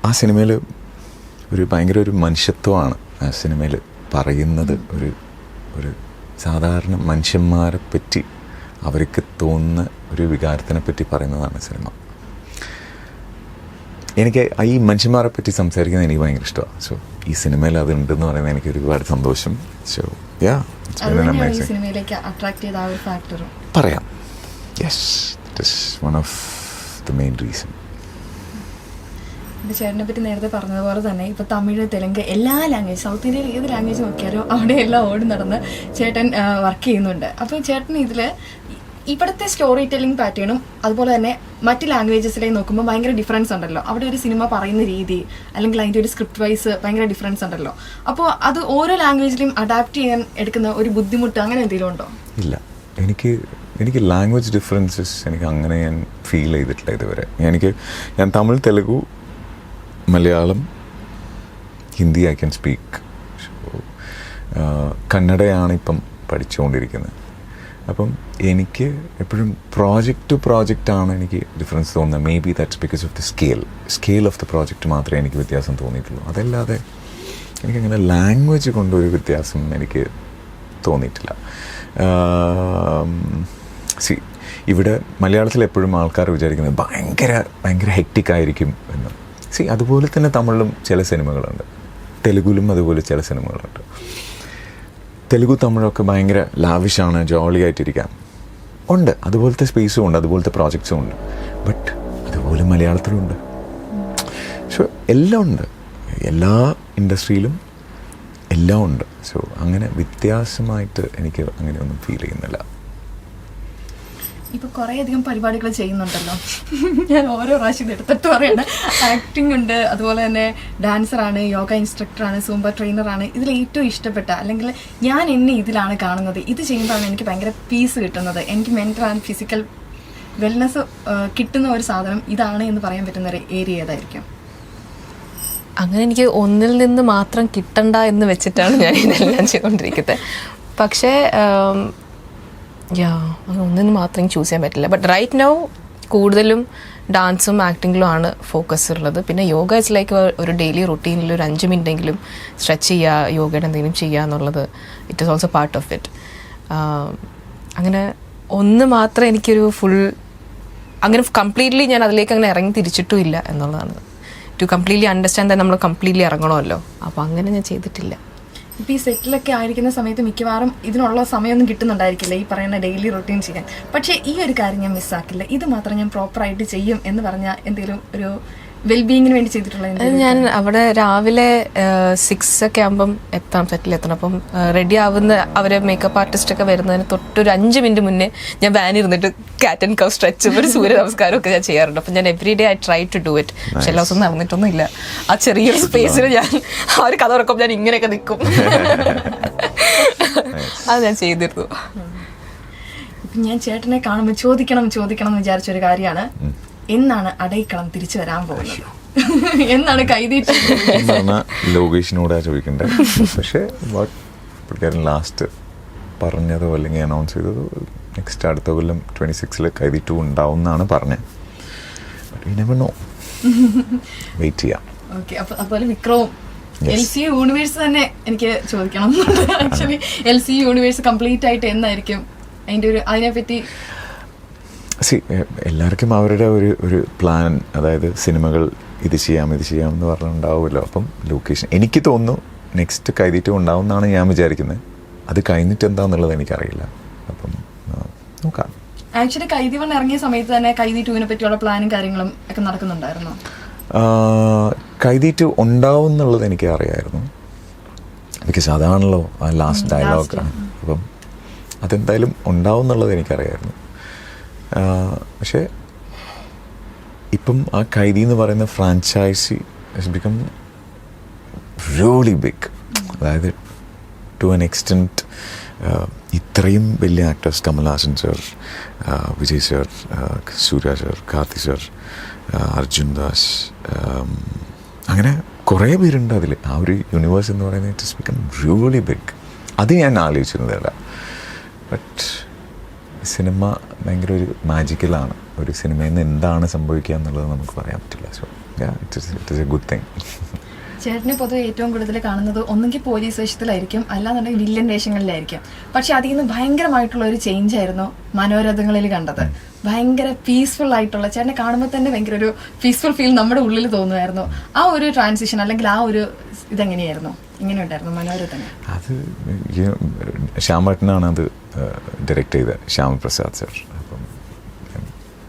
ആ സിനിമയിൽ ഒരു ഭയങ്കര ഒരു മനുഷ്യത്വമാണ് ആ സിനിമയിൽ പറയുന്നത്. ഒരു സാധാരണ മനുഷ്യന്മാരെ പറ്റി, അവർക്ക് തോന്നുന്ന ഒരു വികാരത്തിനെ പറ്റി പറയുന്നതാണ് സിനിമ. എനിക്ക് ഈ മനുഷ്യന്മാരെ പറ്റി സംസാരിക്കുന്നത് എനിക്ക് ഭയങ്കര ഇഷ്ടമാണ്. സോ ഈ സിനിമയിൽ അതുണ്ടെന്ന് പറയുന്നത് എനിക്ക് ഒരുപാട് സന്തോഷം. സോ സിനിമയിലേക്ക് അട്രാക്ട് ചെയ്ത ആ ഒരു ഫാക്ടറും പറയാം. Yes, that is one of the main reason. ചേട്ടനെ പറ്റി നേരത്തെ പറഞ്ഞതുപോലെ തന്നെ ഇപ്പോൾ തമിഴ്, തെലുങ്ക് എല്ലാ ലാംഗ്വേജ്, സൗത്ത് ഇന്ത്യയിൽ ഏത് ലാംഗ്വേജ് നോക്കിയാലും അവിടെ എല്ലാം ഓടി നടന്ന് ചേട്ടൻ വർക്ക് ചെയ്യുന്നുണ്ട്. അപ്പോൾ ചേട്ടൻ ഇതിൽ ഇവിടുത്തെ സ്റ്റോറി ടെല്ലിംഗ് പാറ്റേണും അതുപോലെ തന്നെ മറ്റ് ലാംഗ്വേജസിലേക്ക് നോക്കുമ്പോൾ ഭയങ്കര ഡിഫറൻസ് ഉണ്ടല്ലോ. അവിടെ ഒരു സിനിമ പറയുന്ന രീതി അല്ലെങ്കിൽ അതിൻ്റെ ഒരു സ്ക്രിപ്റ്റ് വൈസ് ഭയങ്കര ഡിഫറൻസ് ഉണ്ടല്ലോ. അപ്പോൾ അത് ഓരോ ലാംഗ്വേജിലും അഡാപ്റ്റ് ചെയ്യാൻ എടുക്കുന്ന ഒരു ബുദ്ധിമുട്ട് അങ്ങനെ എന്തെങ്കിലും ഉണ്ടോ? ഇല്ല, എനിക്ക് ലാംഗ്വേജ് ഡിഫറൻസസ് എനിക്ക് അങ്ങനെ ഞാൻ ഫീൽ ചെയ്തിട്ടില്ല ഇതുവരെ. ഞാൻ Tamil, Telugu, Malayalam, Hindi I can speak. കന്നഡയാണ് ഇപ്പം പഠിച്ചുകൊണ്ടിരിക്കുന്നത്. അപ്പം എനിക്ക് എപ്പോഴും പ്രോജക്റ്റ് ടു പ്രോജക്റ്റാണ് എനിക്ക് ഡിഫറൻസ് തോന്നുന്നത്. May be that's because of the scale of the project മാത്രമേ എനിക്ക് വ്യത്യാസം തോന്നിയിട്ടുള്ളൂ. അതല്ലാതെ എനിക്കങ്ങനെ ലാംഗ്വേജ് കൊണ്ടൊരു വ്യത്യാസം എനിക്ക് തോന്നിയിട്ടില്ല. ഇവിടെ മലയാളത്തിൽ എപ്പോഴും ആൾക്കാർ വിചാരിക്കുന്നത് ഭയങ്കര ഹെക്റ്റിക്കായിരിക്കും എന്ന്. അതുപോലെ തന്നെ തമിഴിലും ചില സിനിമകളുണ്ട്, തെലുഗുലും അതുപോലെ ചില സിനിമകളുണ്ട്. തെലുഗു, തമിഴൊക്കെ ഭയങ്കര ലാവിഷാണ്, ജോളി ആയിട്ടിരിക്കാം ഉണ്ട്. അതുപോലത്തെ സ്പേസും ഉണ്ട്, അതുപോലത്തെ പ്രോജക്ട്സും ഉണ്ട്. ബട്ട് അതുപോലെ മലയാളത്തിലുണ്ട്. സോ എല്ലാം ഉണ്ട്, എല്ലാ ഇൻഡസ്ട്രിയിലും എല്ലാം ഉണ്ട്. സോ അങ്ങനെ വ്യത്യാസമായിട്ട് എനിക്ക് അങ്ങനെയൊന്നും ഫീൽ ചെയ്യുന്നില്ല. ഇപ്പോൾ കുറേയധികം പരിപാടികൾ ചെയ്യുന്നുണ്ടല്ലോ. ഞാൻ ഓരോ പ്രാവശ്യം എടുത്തിട്ട് പറയണ ആക്ടിംഗ് ഉണ്ട്, അതുപോലെ തന്നെ ഡാൻസറാണ്, യോഗ ഇൻസ്ട്രക്ടറാണ്, സൂംബ ട്രെയിനറാണ്. ഇതിൽ ഏറ്റവും ഇഷ്ടപ്പെട്ട അല്ലെങ്കിൽ ഞാൻ എന്നെ ഇതിലാണ് കാണുന്നത്, ഇത് ചെയ്യുമ്പോഴാണ് എനിക്ക് ഭയങ്കര പീസ് കിട്ടുന്നത്, എനിക്ക് മെൻ്റൽ ആൻഡ് ഫിസിക്കൽ വെൽനെസ് കിട്ടുന്ന ഒരു സാധനം ഇതാണ് എന്ന് പറയാൻ പറ്റുന്ന ഒരു ഏരിയ ഏതായിരിക്കും? അങ്ങനെ എനിക്ക് ഒന്നിൽ നിന്ന് മാത്രം കിട്ടണ്ട എന്ന് വെച്ചിട്ടാണ് ഞാൻ ഇതെല്ലാം ചെയ്തുകൊണ്ടിരിക്കുന്നത്. പക്ഷേ ഒന്നിന് മാത്രം ചൂസ് ചെയ്യാൻ പറ്റില്ല. ബട്ട് റൈറ്റ് നൗ കൂടുതലും ഡാൻസും ആക്ടിങ്ങിലും ആണ് ഫോക്കസ് ഉള്ളത്. പിന്നെ യോഗ ഇറ്റ്സ് ലൈക്ക് ഒരു ഡെയിലി റുട്ടീനിൽ ഒരു 5 മിനിറ്റെങ്കിലും സ്ട്രെച്ച് ചെയ്യുക, യോഗയുടെ എന്തെങ്കിലും ചെയ്യുക എന്നുള്ളത് it is also part of it. അങ്ങനെ ഒന്ന് മാത്രം എനിക്കൊരു അങ്ങനെ കംപ്ലീറ്റ്ലി ഞാൻ അതിലേക്ക് അങ്ങനെ ഇറങ്ങി തിരിച്ചിട്ടും ഇല്ല എന്നുള്ളതാണ്. ടു കംപ്ലീറ്റ്ലി അണ്ടർസ്റ്റാൻഡ് നമ്മൾ കംപ്ലീറ്റ്ലി ഇറങ്ങണമല്ലോ. അപ്പോൾ അങ്ങനെ ഞാൻ ചെയ്തിട്ടില്ല. ഇപ്പോൾ ഈ സെറ്റിലൊക്കെ ആയിരിക്കുന്ന സമയത്ത് മിക്കവാറും ഇതിനുള്ള സമയമൊന്നും കിട്ടുന്നുണ്ടായിരിക്കില്ല ഈ പറയുന്ന ഡെയിലി റൊട്ടീൻ ചെയ്യാൻ. പക്ഷേ ഈ ഒരു കാര്യം ഞാൻ മിസ്സാക്കില്ല, ഇത് മാത്രം ഞാൻ പ്രോപ്പറായിട്ട് ചെയ്യും എന്ന് പറഞ്ഞാൽ എന്തെങ്കിലും ഒരു വെൽബീയിങ്ങിന് വേണ്ടി ചെയ്തിട്ടുള്ളത്? ഞാൻ അവിടെ രാവിലെ 6 ഒക്കെ ആകുമ്പം സെറ്റിലെത്തണം. അപ്പം റെഡി ആവുന്ന അവരെ മേക്കപ്പ് ആർട്ടിസ്റ്റ് ഒക്കെ വരുന്നതിന് തൊട്ടൊരു 5 മിനിറ്റ് മുന്നേ ഞാൻ വാനിരുന്നിട്ട് കാറ്റ് ആൻഡ് കൗ സ്ട്രെച്ചും ഒരു സൂര്യ നമസ്കാരം ഒക്കെ ഞാൻ ചെയ്യാറുണ്ട്. അപ്പം ഞാൻ every day I try to do it. പക്ഷെ എല്ലാ ദിവസവും നടന്നിട്ടൊന്നും ഇല്ല. ആ ചെറിയൊരു സ്പേസിൽ ഞാൻ ആ ഒരു കഥ ഉറക്കുമ്പോൾ ഞാൻ ഇങ്ങനെയൊക്കെ നിൽക്കും. അത് ഞാൻ ചെയ്തിരുന്നു. ഇപ്പം ഞാൻ ചേട്ടനെ കാണുമ്പോൾ ചോദിക്കണം എന്ന് വിചാരിച്ചൊരു കാര്യമാണ്, എന്നാണ് അടൈക്കളം തിരിച്ചു വരാൻ പോകുന്നത്? എന്നാണ് കൈതീട്ട്? ലോകേഷിനോടാ ചോദിക്കണ്ടേ. പക്ഷേ പുള്ളിക്കാരൻ ലാസ്റ്റ് പറഞ്ഞതോ അല്ലെങ്കിൽ അനൗൺസ് ചെയ്തതോ നെക്സ്റ്റ് അടുത്ത കൊല്ലം 26 കൈതി 2 ഉണ്ടാവും എന്നാണ് പറഞ്ഞത്. വെയിറ്റ് ചെയ്യാം. ഓക്കെ. അതുപോലെ വിക്രവും LCU യൂണിവേഴ്സ് തന്നെ എനിക്ക് ചോദിക്കണം. ആക്ച്വലി LCU യൂണിവേഴ്സ് കംപ്ലീറ്റ് ആയിട്ട് എന്നായിരിക്കും അതിനെപ്പറ്റി? എല്ലാവർക്കും അവരുടെ ഒരു പ്ലാൻ, അതായത് സിനിമകൾ ഇത് ചെയ്യാം എന്ന് പറഞ്ഞിട്ടുണ്ടാവുമല്ലോ. അപ്പം ലൊക്കേഷൻ എനിക്ക് തോന്നുന്നു നെക്സ്റ്റ് കൈതി 2 ഉണ്ടാവും എന്നാണ് ഞാൻ വിചാരിക്കുന്നത്. അത് കഴിഞ്ഞിട്ട് എന്താണെന്നുള്ളത് എനിക്കറിയില്ല. അപ്പം നോക്കാം. ആക്ച്വലി കൈതി 1 ഇറങ്ങിയ സമയത്ത് തന്നെ കൈതി 2 പറ്റിയുള്ള പ്ലാനും കാര്യങ്ങളും ഒക്കെ നടക്കുന്നുണ്ടായിരുന്നോ? കൈതി 2 ഉണ്ടാവും എന്നുള്ളത് എനിക്ക് അറിയായിരുന്നു. ബിക്കോസ് അതാണല്ലോ ആ ലാസ്റ്റ് ഡയലോഗ്. അപ്പം അതെന്തായാലും ഉണ്ടാവും എന്നുള്ളത് എനിക്കറിയായിരുന്നു. പക്ഷേ ഇപ്പം ആ കൈതി എന്ന് പറയുന്ന franchise has become really big. അതായത് ടു ആൻ എക്സ്റ്റെൻറ്റ് ഇത്രയും വലിയ actors, Kamal Haasan sir, Vijay sir, സൂര്യ സർ, കാർത്തി സർ, അർജുൻ ദാസ്, അങ്ങനെ കുറേ പേരുണ്ട് അതിൽ. ആ ഒരു യൂണിവേഴ്സ് എന്ന് പറയുന്നത് it is become really big. അത് ഞാൻ ആലോചിച്ചിരുന്നില്ല. ബട്ട് സിനിമ ഭയങ്കര ഒരു മാജിക്കലാണ്. ഒരു സിനിമയിൽ നിന്ന് എന്താണ് സംഭവിക്കുക എന്നുള്ളത് നമുക്ക് പറയാൻ പറ്റില്ല. So it is A good thing. ചേട്ടനെ പൊതുവെ ഏറ്റവും കൂടുതൽ കാണുന്നത് ഒന്നെങ്കിൽ പോലീസ് വേഷത്തിലായിരിക്കും, അല്ലാന്നുണ്ടെങ്കിൽ വില്ലൻ വേഷങ്ങളിലായിരിക്കും. പക്ഷെ അതിൽ നിന്ന് ഭയങ്കരമായിട്ടുള്ള ഒരു ചേഞ്ച് ആയിരുന്നു മനോരഥങ്ങളിൽ കണ്ടത്. ഭയങ്കര പീസ്ഫുൾ ആയിട്ടുള്ള, ചേട്ടനെ കാണുമ്പോൾ തന്നെ ഭയങ്കര ഒരു പീസ്ഫുൾ ഫീൽ നമ്മുടെ ഉള്ളിൽ തോന്നുമായിരുന്നു. ആ ഒരു ട്രാൻസിഷൻ അല്ലെങ്കിൽ ആ ഒരു ഇതെങ്ങനെയായിരുന്നു, ഇങ്ങനെ ഉണ്ടായിരുന്നു മനോരഥന്? അത് ശ്യാമേട്ടനാണ് അത് ഡയറക്റ്റ് ചെയ്തത്, ശ്യാമപ്രസാദ് സർ. അപ്പം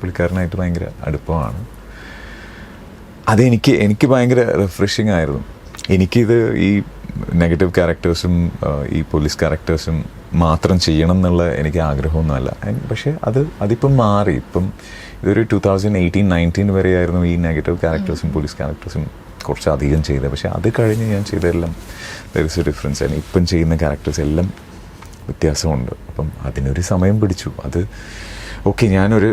പുള്ളിക്കാരനായിട്ട് ഭയങ്കര അടുപ്പമാണ്. എനിക്ക് ഭയങ്കര റിഫ്രഷിങ് ആയിരുന്നു. എനിക്കിത് ഈ നെഗറ്റീവ് ക്യാരക്ടേഴ്സും ഈ പോലീസ് ക്യാരക്ടേഴ്സും മാത്രം ചെയ്യണം എന്നുള്ള എനിക്ക് ആഗ്രഹമൊന്നുമല്ല. പക്ഷേ അതിപ്പം മാറി. ഇപ്പം ഇതൊരു 2018-19 വരെയായിരുന്നു ഈ നെഗറ്റീവ് ക്യാരക്ടേഴ്സും പോലീസ് ക്യാരക്ടേഴ്സും കുറച്ചധികം ചെയ്തത്. പക്ഷേ അത് കഴിഞ്ഞ് ഞാൻ ചെയ്തതെല്ലാം ദെയർ ഇസ് എ ഡിഫറൻസ്. ഇപ്പം ചെയ്യുന്ന ക്യാരക്ടേഴ്സ് എല്ലാം വ്യത്യാസമുണ്ട്. അപ്പം അതിനൊരു സമയം പിടിച്ചു. അത് ഓക്കെ, ഞാനൊരു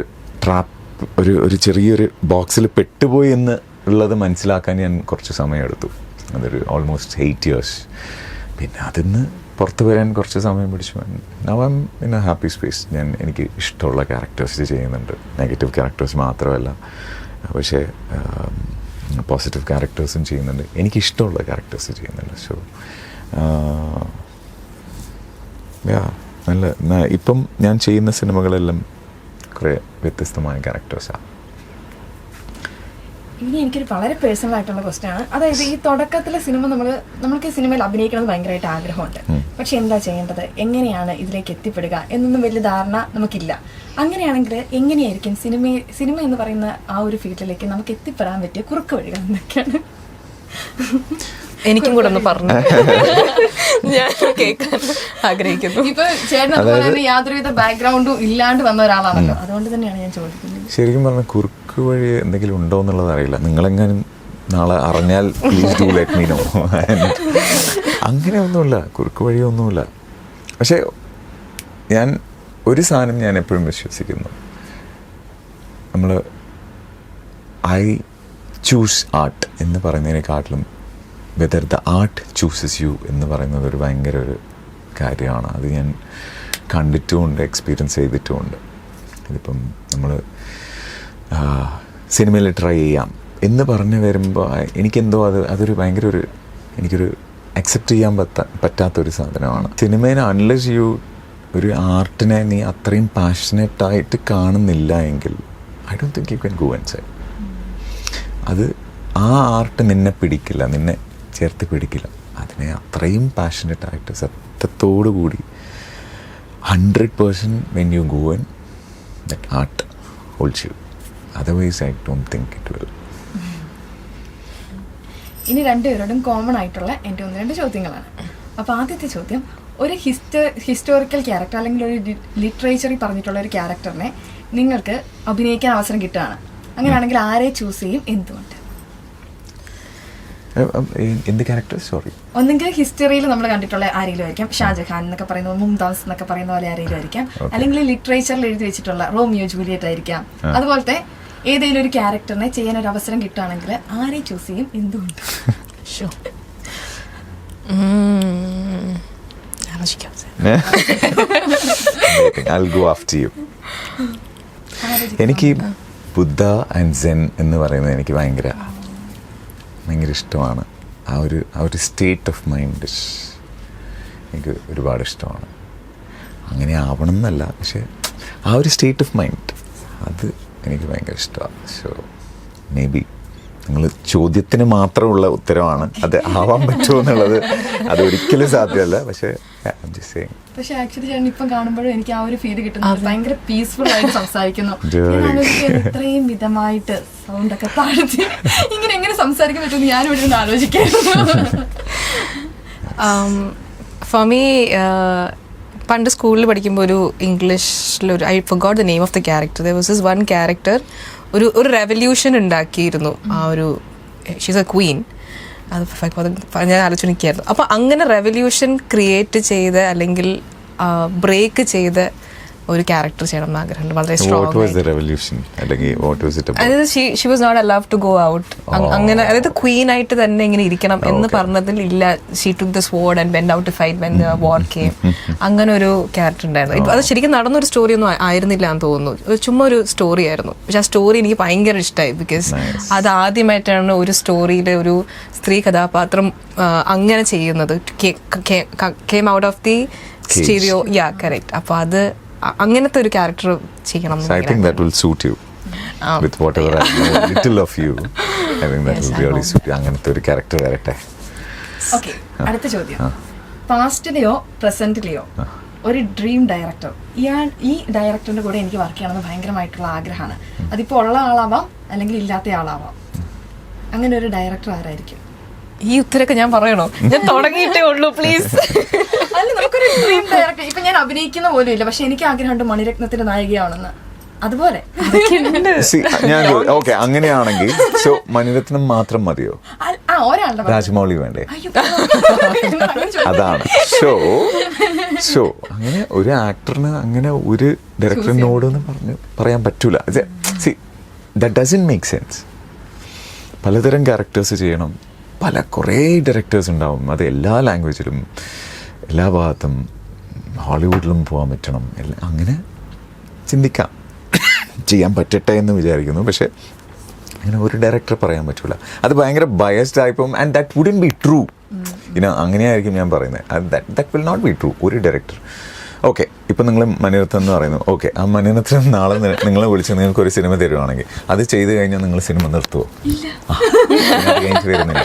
ഒരു ചെറിയൊരു ബോക്സിൽ പെട്ടുപോയി എന്ന് ഉള്ളത് മനസ്സിലാക്കാൻ ഞാൻ കുറച്ച് സമയമെടുത്തു. അതൊരു ഓൾമോസ്റ്റ് 8 years. പിന്നെ അതിന്ന് പുറത്ത് വരാൻ കുറച്ച് സമയം പിടിച്ചു. Now I M in A happy space. എനിക്ക് ഇഷ്ടമുള്ള ക്യാരക്ടേഴ്സ് ചെയ്യുന്നുണ്ട്. നെഗറ്റീവ് ക്യാരക്ടേഴ്സ് മാത്രമല്ല, പക്ഷേ പോസിറ്റീവ് ക്യാരക്ടേഴ്സും ചെയ്യുന്നുണ്ട്. എനിക്കിഷ്ടമുള്ള ക്യാരക്ടേഴ്സ് ചെയ്യുന്നുണ്ട്. സോ നല്ല ഇപ്പം ഞാൻ ചെയ്യുന്ന സിനിമകളെല്ലാം കുറേ വ്യത്യസ്തമായ ക്യാരക്ടേഴ്സാണ്. ഇനി എനിക്കൊരു വളരെ പേഴ്സണൽ ആയിട്ടുള്ള ക്വസ്റ്റ്യൻ ആണ്. അതായത് ഈ തുടക്കത്തിലെ സിനിമ നമ്മൾക്ക് സിനിമയിൽ അഭിനയിക്കണമെന്ന് ഭയങ്കരമായിട്ട് ആഗ്രഹമുണ്ട്. പക്ഷെ എന്താ ചെയ്യേണ്ടത്, എങ്ങനെയാണ് ഇതിലേക്ക് എത്തിപ്പെടുക എന്നൊന്നും വലിയ ധാരണ നമുക്കില്ല. അങ്ങനെയാണെങ്കിൽ എങ്ങനെയായിരിക്കും സിനിമ എന്ന് പറയുന്ന ആ ഒരു ഫീൽഡിലേക്ക് നമുക്ക് എത്തിപ്പെടാൻ പറ്റിയ കുറുക്ക് വഴികൾ എന്തൊക്കെയാണ്? എനിക്കും കൂടെ ഒന്ന് പറഞ്ഞു ഞാൻ കേൾക്കാൻ ആഗ്രഹിക്കുന്നു. ഇപ്പൊ ചേട്ടൻ അതുപോലെ തന്നെ യാതൊരുവിധ ബാക്ക്ഗ്രൗണ്ടും ഇല്ലാണ്ട് വന്ന ഒരാളാണല്ലോ, അതുകൊണ്ട് തന്നെയാണ് ഞാൻ ചോദിക്കുന്നത്. ശരിക്കും പറഞ്ഞാൽ കുറുക്ക് വഴി എന്തെങ്കിലും ഉണ്ടോ എന്നുള്ളത് അറിയില്ല. നിങ്ങളെങ്ങാനും നാളെ അറിഞ്ഞാൽ please do let me know. അങ്ങനെയൊന്നുമില്ല, കുറുക്ക് വഴിയൊന്നുമില്ല. പക്ഷേ ഞാൻ ഒരു സാധനം ഞാൻ എപ്പോഴും വിശ്വസിക്കുന്നു, നമ്മൾ ഐ ചൂസ് ആർട്ട് എന്ന് പറയുന്നതിനെക്കാട്ടിലും whether the art chooses you എന്ന് പറയുന്നത് ഒരു ഭയങ്കര ഒരു കാര്യമാണ്. അത് ഞാൻ കണ്ടിട്ടുമുണ്ട്, എക്സ്പീരിയൻസ് ചെയ്തിട്ടുമുണ്ട്. ഇതിപ്പം നമ്മൾ സിനിമയിൽ ട്രൈ ചെയ്യാം എന്ന് പറഞ്ഞ് വരുമ്പോൾ എനിക്കെന്തോ അതൊരു ഭയങ്കര എനിക്കൊരു അക്സെപ്റ്റ് ചെയ്യാൻ പറ്റാത്തൊരു സാധനമാണ്. സിനിമേനെ അൺലെസ് യു ഒരു ആർട്ടിനെ നീ അത്രയും പാഷനേറ്റായിട്ട് കാണുന്നില്ല എങ്കിൽ I don't think you can go and side. അത് ആ ആർട്ട് നിന്നെ പിടിക്കില്ല, നിന്നെ ചേർത്ത് പിടിക്കില്ല. അതിനെ അത്രയും പാഷനേറ്റായിട്ട് സത്യത്തോടു കൂടി 100% when you go in that art holds you. Otherwise I don't think it will. ഇനി രണ്ടുപേരോടും കോമൺ ആയിട്ടുള്ള എൻ്റെ 1-2 ചോദ്യങ്ങളാണ്. അപ്പോൾ ആദ്യത്തെ ചോദ്യം, ഒരു ഹിസ്റ്റോറിക്കൽ ക്യാരക്ടർ അല്ലെങ്കിൽ ഒരു ലിറ്ററേച്ചറിൽ പറഞ്ഞിട്ടുള്ള ഒരു ക്യാരക്ടറിനെ നിങ്ങൾക്ക് അഭിനയിക്കാൻ അവസരം കിട്ടുകയാണ്. അങ്ങനെയാണെങ്കിൽ ആരെ ചൂസ് ചെയ്യും, എന്തുകൊണ്ട്? എന്ത് ക്യാരക്ടർ? സോറി. ഒന്നെങ്കിൽ ഹിസ്റ്ററിയിൽ നമ്മൾ കണ്ടിട്ടുള്ള ആരെങ്കിലും ആയിരിക്കാം, ഷാജഹാൻ എന്നൊക്കെ പറയുന്നത്, മുംതാസ് എന്നൊക്കെ പറയുന്ന പോലെ ആരെങ്കിലും ആയിരിക്കാം. അല്ലെങ്കിൽ ലിറ്ററേച്ചറിൽ എഴുതി വെച്ചിട്ടുള്ള റോമിയോ ജൂലിയറ്റ് ആയിരിക്കാം. അതുപോലത്തെ ഏതെങ്കിലും ഒരു ക്യാരക്ടറിനെ ചെയ്യാൻ ഒരു അവസരം കിട്ടുകയാണെങ്കിൽ ആരെ ചൂസ് ചെയ്യും, എന്തുകൊണ്ട്? എനിക്ക് ബുദ്ധ ആൻഡ് സെൻ എന്ന് പറയുന്നത് എനിക്ക് ഭയങ്കര ഇഷ്ടമാണ്. ആ ഒരു സ്റ്റേറ്റ് ഓഫ് മൈൻഡ് എനിക്ക് ഒരുപാട് ഇഷ്ടമാണ്. അങ്ങനെ ആവണം എന്നല്ല, പക്ഷേ ആ ഒരു സ്റ്റേറ്റ് ഓഫ് മൈൻഡ് അത് എനിക്ക് ഭയങ്കര ഇഷ്ടമാണ്. സോ മേ ബി നിങ്ങൾ ചോദ്യത്തിന് മാത്രമുള്ള ഉത്തരവാണ്, അത് ആവാൻ പറ്റുമോ എന്നുള്ളത് അതൊരിക്കലും സാധ്യമല്ല. പക്ഷേ പക്ഷെ ആക്ച്വലി ഞാൻ ഇപ്പം കാണുമ്പോഴും എനിക്ക് ആ ഒരു ഫീൽ കിട്ടുന്നത് ഭയങ്കര പീസ്ഫുൾ ആയിട്ട് സംസാരിക്കുന്നു. ഇത്രയും മിതമായിട്ട് സൗണ്ട് ഒക്കെ താഴ്ത്തി ഇങ്ങനെ എങ്ങനെ സംസാരിക്കാൻ പറ്റുമെന്ന് ഞാൻ ഇവിടെ നിന്ന് ആലോചിക്കായിരുന്നു. ഫോർ മീ പണ്ട് സ്കൂളിൽ പഠിക്കുമ്പോൾ ഒരു ഇംഗ്ലീഷിലൊരു I forgot the name of the character. There was this one character ഒരു റെവല്യൂഷൻ ഉണ്ടാക്കിയിരുന്നു. ആ ഒരു ഷീസ് എ ക്വീൻ. അത് ഞാൻ ആലോചിക്കായിരുന്നു. അപ്പോൾ അങ്ങനെ റെവല്യൂഷൻ ക്രിയേറ്റ് ചെയ്ത് അല്ലെങ്കിൽ ബ്രേക്ക് ചെയ്ത ഒരു ക്യാരക്ടർ ചെയ്യണം എന്ന് ആഗ്രഹമുണ്ട്, വളരെ what strong. Was the revolution, അല്ലെങ്കിൽ വാട്ട് വാസ് ഇറ്റ്? അതായത് she was not allowed to go out. അങ്ങനെ അതായത് ക്വീൻ ആയിട്ട് തന്നെ ഇങ്ങനെ ഇരിക്കണം എന്ന് പറഞ്ഞതിൽ ഇല്ല. She took the sword and went out to fight when the war came. അങ്ങനെ ഒരു ക്യാരക്ടർ ഉണ്ടായിരുന്നു. ഇപ്പൊ അത് ശരിക്കും നടന്നൊരു സ്റ്റോറി ഒന്നും ആയിരുന്നില്ല എന്ന് തോന്നുന്നു, ചുമ്മാ ഒരു സ്റ്റോറി ആയിരുന്നു. പക്ഷെ ആ സ്റ്റോറി എനിക്ക് ഭയങ്കര ഇഷ്ടമായി. ബിക്കോസ് അത് ആദ്യമായിട്ടാണ് ഒരു സ്റ്റോറിയിലെ ഒരു സ്ത്രീ കഥാപാത്രം അങ്ങനെ ചെയ്യുന്നത്. Came out of the stereo. Yeah, correct. അപ്പൊ അത് അങ്ങനത്തെ ഒരു ക്യാരക്ടർ ചെയ്യണം. I think that will suit you. With whatever I know little of you, I think that will really suit you. അങ്ങനത്തെ ഒരു ക്യാരക്ടർ വരട്ടെ. ഓക്കെ, അടുത്ത ചോദ്യം. പാസ്റ്റിലെയോ പ്രസന്റിലെയോ ഒരു ഡ്രീം ഡയറക്ടർ, ഈ ഡയറക്ടറിന്റെ കൂടെ എനിക്ക് വർക്ക് ചെയ്യണമെന്ന് ഭയങ്കരമായിട്ടുള്ള ആഗ്രഹമാണ്. അതിപ്പോൾ ഉള്ള ആളാവാം അല്ലെങ്കിൽ ഇല്ലാത്ത ആളാവാം. അങ്ങനെ ഒരു ഡയറക്ടർ ആരായിരിക്കും? ഈ ഉത്തരൊക്കെ ഞാൻ പറയണോ? ഞാൻ തുടങ്ങിയിട്ടേ ഉള്ളൂ, പ്ലീസ്. അല്ല, നമുക്കൊരു ഡ്രീം ഡയറക്ടർ. ഇപ്പൊ ഞാൻ അഭിനയിക്കുന്ന പോലും ഇല്ല, പക്ഷെ എനിക്ക് ആഗ്രഹമുണ്ട് മണിരത്നത്തിന്റെ നായികയാണെന്ന്. അതുപോലെ ഞാൻ ഓക്കെ, അങ്ങനെയാണെങ്കിൽ സോ മണിരത്നം മാത്രം മതിയോ? ഒരാളുടെ രാജമൗളി വേണ്ടേ? അതാണ്. സോ അങ്ങനെ ഒരു ആക്ടറിന് അങ്ങനെ ഒരു ഡയറക്ടറിനോടൊന്നും പറയാൻ പറ്റൂല. C, that doesn't make sense. പലതരം ക്യാരക്ടേഴ്സ് ചെയ്യണം, കുറേ ഡയറക്ടേഴ്സ് ഉണ്ടാവും. അത് എല്ലാ ലാംഗ്വേജിലും എല്ലാ ഭാഗത്തും ഹോളിവുഡിലും പോകാൻ പറ്റണം. അങ്ങനെ ചിന്തിക്കാം, ചെയ്യാൻ പറ്റട്ടെ എന്ന് വിചാരിക്കുന്നു. പക്ഷേ അങ്ങനെ ഒരു ഡയറക്ടർ പറയാൻ പറ്റില്ല. അത് ഭയങ്കര biased ആയിപ്പം. And that wooden be true. അങ്ങനെയായിരിക്കും ഞാൻ പറയുന്നത്. That will not be true. ഒരു ഡയറക്ടർ ഓക്കെ, ഇപ്പം നിങ്ങൾ മണിരത്നം എന്ന് പറയുന്നു. ഓക്കെ, ആ മണിരത്നം നാളെ നിങ്ങളെ വിളിച്ച് നിങ്ങൾക്ക് ഒരു സിനിമ തരുവാണെങ്കിൽ അത് ചെയ്ത് കഴിഞ്ഞാൽ നിങ്ങൾ സിനിമ നിർത്തുമോ? വരുന്നില്ല.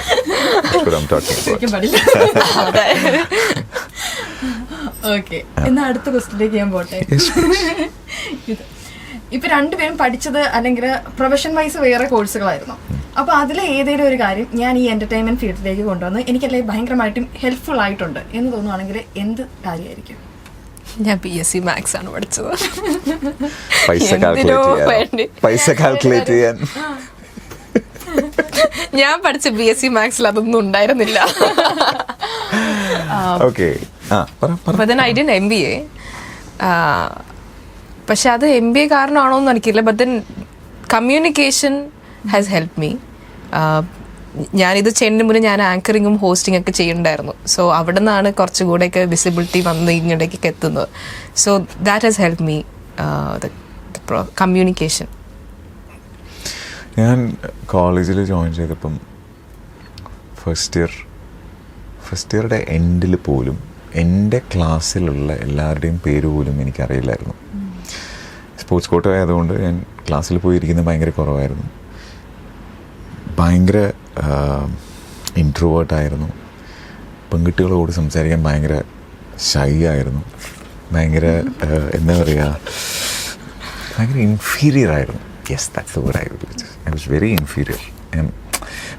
ഓക്കെ, എന്നാ അടുത്ത ക്വസ്റ്റ്യനിലേക്ക് ഞാൻ പോട്ടെ. ഇപ്പൊ രണ്ടുപേരും പഠിച്ചത് അല്ലെങ്കിൽ പ്രൊഫഷൻ വൈസ് വേറെ കോഴ്സുകളായിരുന്നു. അപ്പൊ അതിലെ ഏതെങ്കിലും ഒരു കാര്യം ഞാൻ ഈ എന്റർടൈൻമെന്റ് ഫീൽഡിലേക്ക് കൊണ്ടുവന്ന് എനിക്കല്ലേ ഭയങ്കരമായിട്ടും ഹെൽപ്ഫുൾ ആയിട്ടുണ്ട് എന്ന് തോന്നുവാണെങ്കിൽ എന്ത് കാര്യമായിരിക്കും? ഞാൻ BSc മാത്സ് ആണ് പഠിച്ചത്. പൈസ കാൽക്കുലേറ്റ് ചെയ്യാൻ ഞാൻ പഠിച്ച BSc മാത്സിൽ അതൊന്നും ഉണ്ടായിരുന്നില്ല. I did MBA. പക്ഷെ അത് MBA കാരണമാണോ എന്ന് എനിക്കില്ല. But then communication has help me. ഞാനിത് ചെയ്യുന്നതിന് മുന്നേ ഞാൻ ആങ്കറിങ്ങും ഹോസ്റ്റിംഗ് ഒക്കെ ചെയ്യുന്നുണ്ടായിരുന്നു. സോ അവിടെ നിന്നാണ് കുറച്ചുകൂടെയൊക്കെ വിസിബിലിറ്റി വന്ന് ഇങ്ങോട്ടേക്ക് എത്തുന്നത്. So that has help me, communication. ഞാൻ കോളേജിൽ ജോയിൻ ചെയ്തപ്പം ഫസ്റ്റ് ഇയറുടെ എൻഡിൽ പോലും എൻ്റെ ക്ലാസ്സിലുള്ള എല്ലാവരുടെയും പേര് പോലും എനിക്കറിയില്ലായിരുന്നു. സ്പോർട്സ് കോട്ട ആയതുകൊണ്ട് ഞാൻ ക്ലാസ്സിൽ പോയിരിക്കുന്നത് ഭയങ്കര കുറവായിരുന്നു. ഭയങ്കര ഇൻട്രോവേർട്ടായിരുന്നു. പെൺകുട്ടികളോട് സംസാരിക്കാൻ ഭയങ്കര ഷൈ ആയിരുന്നു. ഭയങ്കര എന്താ പറയുക, ഭയങ്കര ഇൻഫീരിയർ ആയിരുന്നു. Yes, that's the word I was very inferior.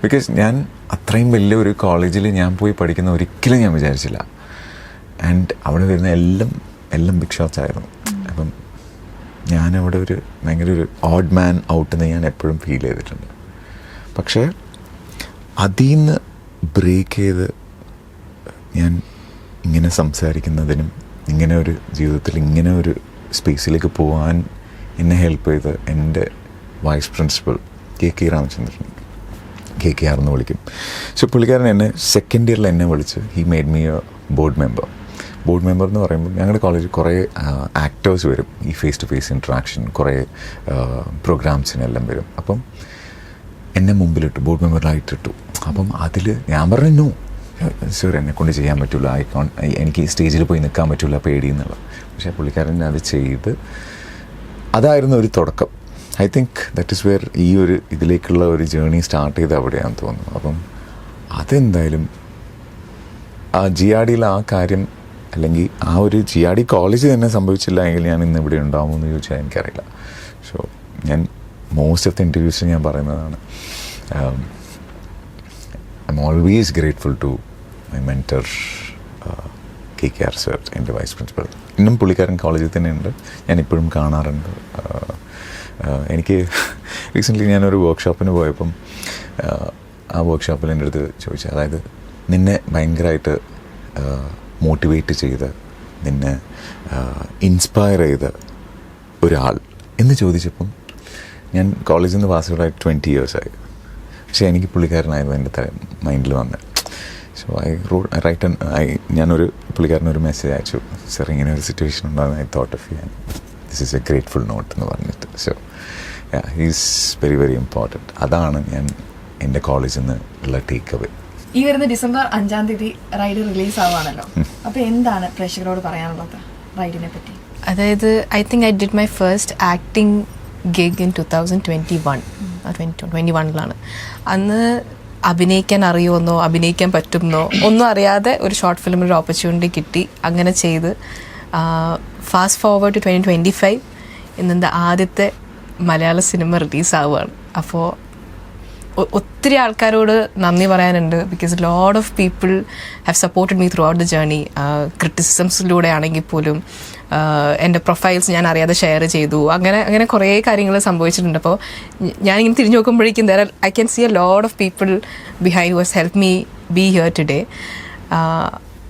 Because ഞാൻ അത്രയും വലിയൊരു കോളേജിൽ ഞാൻ പോയി പഠിക്കുന്ന ഒരിക്കലും ഞാൻ വിചാരിച്ചില്ല. ആൻഡ് അവിടെ വരുന്ന എല്ലാം ബിഗ് ഷോട്ട്സ് ആയിരുന്നു. അപ്പം ഞാനവിടെ ഭയങ്കര ഒരു ഓഡ് മാൻ ഔട്ടെന്ന് ഞാൻ എപ്പോഴും ഫീൽ ചെയ്തിട്ടുണ്ട്. പക്ഷേ അതിൽ നിന്ന് ബ്രേക്ക് ചെയ്ത് ഞാൻ ഇങ്ങനെ സംസാരിക്കുന്നതിനും ഇങ്ങനെ ഒരു ജീവിതത്തിൽ ഇങ്ങനെ ഒരു സ്പേസിലേക്ക് പോകാൻ എന്നെ ഹെൽപ്പ് ചെയ്ത് എൻ്റെ vice principal KK Ramachandran, KKR എന്ന് വിളിക്കും. സോ പുള്ളിക്കാരൻ എന്നെ സെക്കൻഡ് ഇയറിൽ എന്നെ വിളിച്ച് he made me A board member. Board member എന്ന് പറയുമ്പോൾ ഞങ്ങളുടെ കോളേജിൽ കുറേ ആക്ടേഴ്സ് വരും. ഈ ഫേസ് ടു ഫേസ് ഇൻട്രാക്ഷൻ കുറേ പ്രോഗ്രാംസിനെല്ലാം വരും. അപ്പം എന്നെ മുമ്പിലിട്ടു, ബോർഡ് മെമ്പറായിട്ടിട്ടു. അപ്പം അതിൽ ഞാൻ പറഞ്ഞു, സർ എന്നെ കൊണ്ട് ചെയ്യാൻ പറ്റില്ല, എനിക്ക് സ്റ്റേജിൽ പോയി നിൽക്കാൻ പറ്റില്ല, പേടി എന്നുള്ള. പക്ഷേ പുള്ളിക്കാരൻ അത് ചെയ്ത് അതായിരുന്നു ഒരു തുടക്കം. I think that is where ഈ ഒരു ഇതിലേക്കുള്ള ഒരു ജേർണി സ്റ്റാർട്ട് ചെയ്ത് അവിടെയാണെന്ന് തോന്നുന്നു. അപ്പം അതെന്തായാലും ആ GRDയിൽ ആ കാര്യം, അല്ലെങ്കിൽ ആ ഒരു GRD കോളേജ് തന്നെ സംഭവിച്ചില്ല എങ്കിൽ ഞാൻ ഇന്ന് ഇവിടെ ഉണ്ടാവുമെന്ന് ചോദിച്ചാൽ എനിക്കറിയില്ല. സോ ഞാൻ മോസ്റ്റ് ഓഫ് ദ ഇൻ്റർവ്യൂസിൽ ഞാൻ പറയുന്നതാണ്, I'm always grateful to my mentor KKR sir, എൻ്റെ വൈസ് പ്രിൻസിപ്പൽ. ഇന്നും പുള്ളിക്കാരൻ കോളേജിൽ തന്നെയുണ്ട്, ഞാൻ ഇപ്പോഴും കാണാറുണ്ട്. എനിക്ക് റീസെൻ്റ്ലി ഞാനൊരു വർക്ക്ഷോപ്പിന് പോയപ്പം ആ വർക്ക്ഷോപ്പിൽ എൻ്റെ അടുത്ത് ചോദിച്ചു, അതായത് നിന്നെ ഭയങ്കരമായിട്ട് മോട്ടിവേറ്റ് ചെയ്ത്, നിന്നെ ഇൻസ്പയർ ചെയ്ത് ഒരാൾ എന്ന് ചോദിച്ചപ്പം ഞാൻ കോളേജിൽ നിന്ന് പാസ് ഔട്ടായി 20 years ആയി. പക്ഷേ എനിക്ക് പുള്ളിക്കാരനായിരുന്നു എൻ്റെ മൈൻഡിൽ വന്നത്. സോ ഞാനൊരു പുള്ളിക്കാരനൊരു മെസ്സേജ് അയച്ചു, സർ ഇങ്ങനെ ഒരു സിറ്റുവേഷൻ ഉണ്ടാകുന്ന I thought of you and this is a grateful note എന്ന് പറഞ്ഞിട്ട്. So he's very very important. അതാണ് ഞാൻ എൻ്റെ കോളേജിൽ നിന്ന് ഉള്ള ടേക്ക് അവേ. ഈ വരുന്ന December 5 റൈഡ് റിലീസ് ആവുകയാണല്ലോ, അപ്പോൾ എന്താണ് പ്രേക്ഷകരോട് പറയാനുള്ളത് റൈഡിനെ പറ്റി? അതായത് I think I did my first acting gig in 2021 അന്ന് അഭിനയിക്കാൻ അറിയുമെന്നോ അഭിനയിക്കാൻ പറ്റുമെന്നോ ഒന്നും അറിയാതെ ഒരു ഷോർട്ട് ഫിലിമിൽ ഒരു ഓപ്പർച്യൂണിറ്റി കിട്ടി. അങ്ങനെ ചെയ്ത് ഫാസ്റ്റ് ഫോർവേഡ് ടു 2025 ഇന്നെന്താ ആദ്യത്തെ മലയാള സിനിമ റിലീസാവുകയാണ്. അപ്പോൾ ഒത്തിരി ആൾക്കാരോട് നന്ദി പറയാനുണ്ട്. Because lot of people have supported me throughout the journey. ക്രിറ്റിസിസംസിലൂടെ ആണെങ്കിൽ പോലും എൻ്റെ പ്രൊഫൈൽസ് ഞാൻ അറിയാതെ ഷെയർ ചെയ്തു. അങ്ങനെ കുറേ കാര്യങ്ങൾ സംഭവിച്ചിട്ടുണ്ട്. അപ്പോൾ ഞാനിങ്ങനെ തിരിഞ്ഞു നോക്കുമ്പോഴേക്കും I can see a lot of people behind who has help me be here today.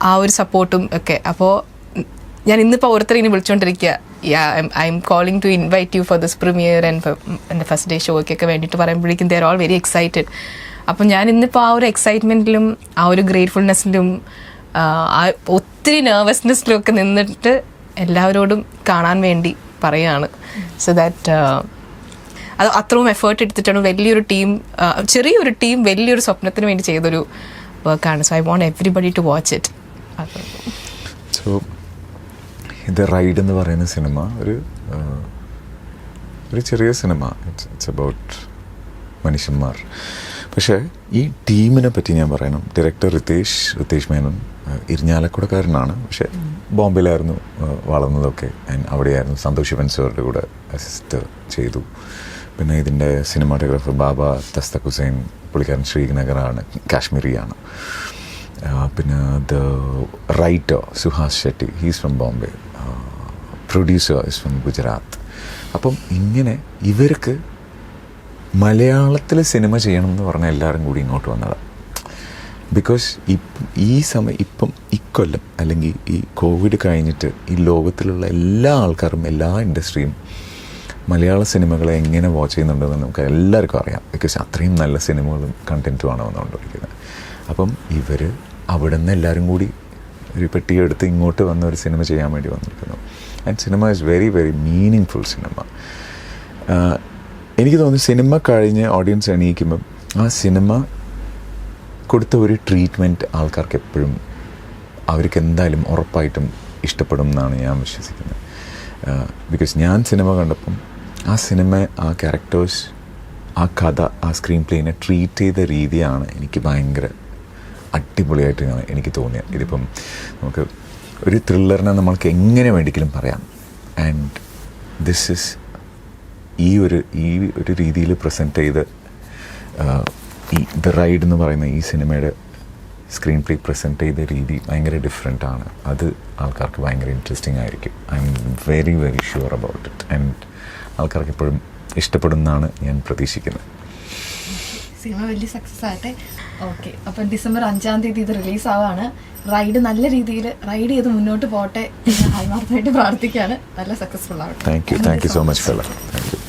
ആ ഒരു സപ്പോർട്ടും ഒക്കെ. അപ്പോൾ ഞാൻ ഇന്നിപ്പോൾ ഓരോരുത്തരെ ഇങ്ങനെ വിളിച്ചുകൊണ്ടിരിക്കുക, I'm calling to invite you for this premiere and എൻ്റെ ഫസ്റ്റ് ഡേ ഷോയ്ക്കൊക്കെ വേണ്ടിയിട്ട് പറയുമ്പോഴേക്കും they are all very excited. അപ്പം ഞാൻ ഇന്നിപ്പോൾ ആ ഒരു എക്സൈറ്റ്മെൻറ്റിലും ആ ഒരു ഗ്രേറ്റ്ഫുൾനെസ്സിലും ഒത്തിരി നെർവസ്നെസ്സിലും ഒക്കെ നിന്നിട്ട് എല്ലാവരോടും കാണാൻ വേണ്ടി പറയുകയാണ്. സോ ദാറ്റ് അത് അത്രയും എഫേർട്ട് എടുത്തിട്ടാണ് വലിയൊരു ടീം, ചെറിയൊരു ടീം വലിയൊരു സ്വപ്നത്തിന് വേണ്ടി ചെയ്തൊരു വർക്കാണ്. So I want everybody to watch it. So ഇത് റൈഡ് എന്ന് പറയുന്ന സിനിമ ഒരു ചെറിയ സിനിമ. ഇറ്റ്സ് അബൌട്ട് മനുഷ്യന്മാർ. പക്ഷേ ഈ ടീമിനെ പറ്റി ഞാൻ പറയണം. ഡയറക്ടർ റിതേഷ് മേനോൻ ഇരിഞ്ഞാലക്കുടക്കാരനാണ്. പക്ഷേ ബോംബെയിലായിരുന്നു വളർന്നതൊക്കെ. അവിടെയായിരുന്നു സന്തോഷ് ശിവൻ സാറിൻ്റെ കൂടെ അസിസ്റ്റ് ചെയ്തു. പിന്നെ ഇതിൻ്റെ സിനിമാറ്റോഗ്രാഫർ ബാബ തസ്തക് ഹുസൈൻ, പുള്ളിക്കാരൻ ശ്രീനഗറാണ്, കാശ്മീരിയാണ്. പിന്നെ the writer Suhas Shetty, he's from Bombay. Producer is from Gujarat. അപ്പം ഇങ്ങനെ ഇവർക്ക് മലയാളത്തിൽ സിനിമ ചെയ്യണം എന്ന് പറഞ്ഞാൽ എല്ലാവരും കൂടി ഇങ്ങോട്ട് വന്നതാണ്. ബിക്കോസ് ഇപ്പം ഇക്കൊല്ലം അല്ലെങ്കിൽ ഈ കോവിഡ് കഴിഞ്ഞിട്ട് ഈ ലോകത്തിലുള്ള എല്ലാ ആൾക്കാരും എല്ലാ ഇൻഡസ്ട്രിയും മലയാള സിനിമകളെ എങ്ങനെ വാച്ച് ചെയ്യുന്നുണ്ടെന്ന് നമുക്ക് എല്ലാവർക്കും അറിയാം. ബിക്കോസ് അത്രയും നല്ല സിനിമകളും കണ്ടൻറ്റുമാണ് വന്നുകൊണ്ടിരിക്കുന്നത്. അപ്പം ഇവർ അവിടെ നിന്ന് എല്ലാവരും കൂടി ഒരു പെട്ടിയെടുത്ത് ഇങ്ങോട്ട് വന്ന ഒരു സിനിമ ചെയ്യാൻ വേണ്ടി വന്നിരിക്കുന്നു. And cinema is very very meaning full cinema. എനിക്ക് തോന്നുന്നു സിനിമ കഴിഞ്ഞ് ഓഡിയൻസ് എണീക്കുമ്പം ആ സിനിമ കൊടുത്ത ഒരു ട്രീറ്റ്മെൻറ്റ് ആൾക്കാർക്ക് എപ്പോഴും അവർക്ക് എന്തായാലും ഉറപ്പായിട്ടും ഇഷ്ടപ്പെടും എന്നാണ് ഞാൻ വിശ്വസിക്കുന്നത്. ബിക്കോസ് ഞാൻ സിനിമ കണ്ടപ്പം ആ സിനിമ, ആ ക്യാരക്ടേഴ്സ്, ആ കഥ, ആ സ്ക്രീൻ പ്ലേനെ ട്രീറ്റ് ചെയ്ത രീതിയാണ് എനിക്ക് ഭയങ്കര അടിപൊളിയായിട്ട് എനിക്ക് തോന്നിയത്. ഇതിപ്പം നമുക്ക് ഒരു ത്രില്ലറിനെ നമ്മൾക്ക് എങ്ങനെ വേണമെങ്കിലും പറയാം. ആൻഡ് ദിസ് ഇസ് ഈ ഒരു രീതിയിൽ പ്രസൻറ്റ് ചെയ്ത് ഈ ദ റൈഡ് എന്ന് പറയുന്ന ഈ സിനിമയുടെ സ്ക്രീൻ പ്ലേ പ്രസൻറ്റ് ചെയ്ത രീതി ഭയങ്കര ഡിഫറെൻ്റ് ആണ്. അത് ആൾക്കാർക്ക് ഭയങ്കര ഇൻട്രസ്റ്റിംഗ് ആയിരിക്കും. I am very very sure about it. And ആൾക്കാർക്ക് എപ്പോഴും ഇഷ്ടപ്പെടുമെന്നാണ് ഞാൻ പ്രതീക്ഷിക്കുന്നത്. സിനിമ വലിയ സക്സസ് ആകട്ടെ. ഓക്കെ, അപ്പം December 5 ഇത് റിലീസ് ആവാണ്. റൈഡ് നല്ല രീതിയിൽ റൈഡ് ചെയ്ത് മുന്നോട്ട് പോട്ടെ, ആത്മാർത്ഥമായിട്ട് പ്രാർത്ഥിക്കുകയാണ്. നല്ല സക്സസ്ഫുൾ ആവട്ടെ. Thank you so much ഫെല്ല. Thank you.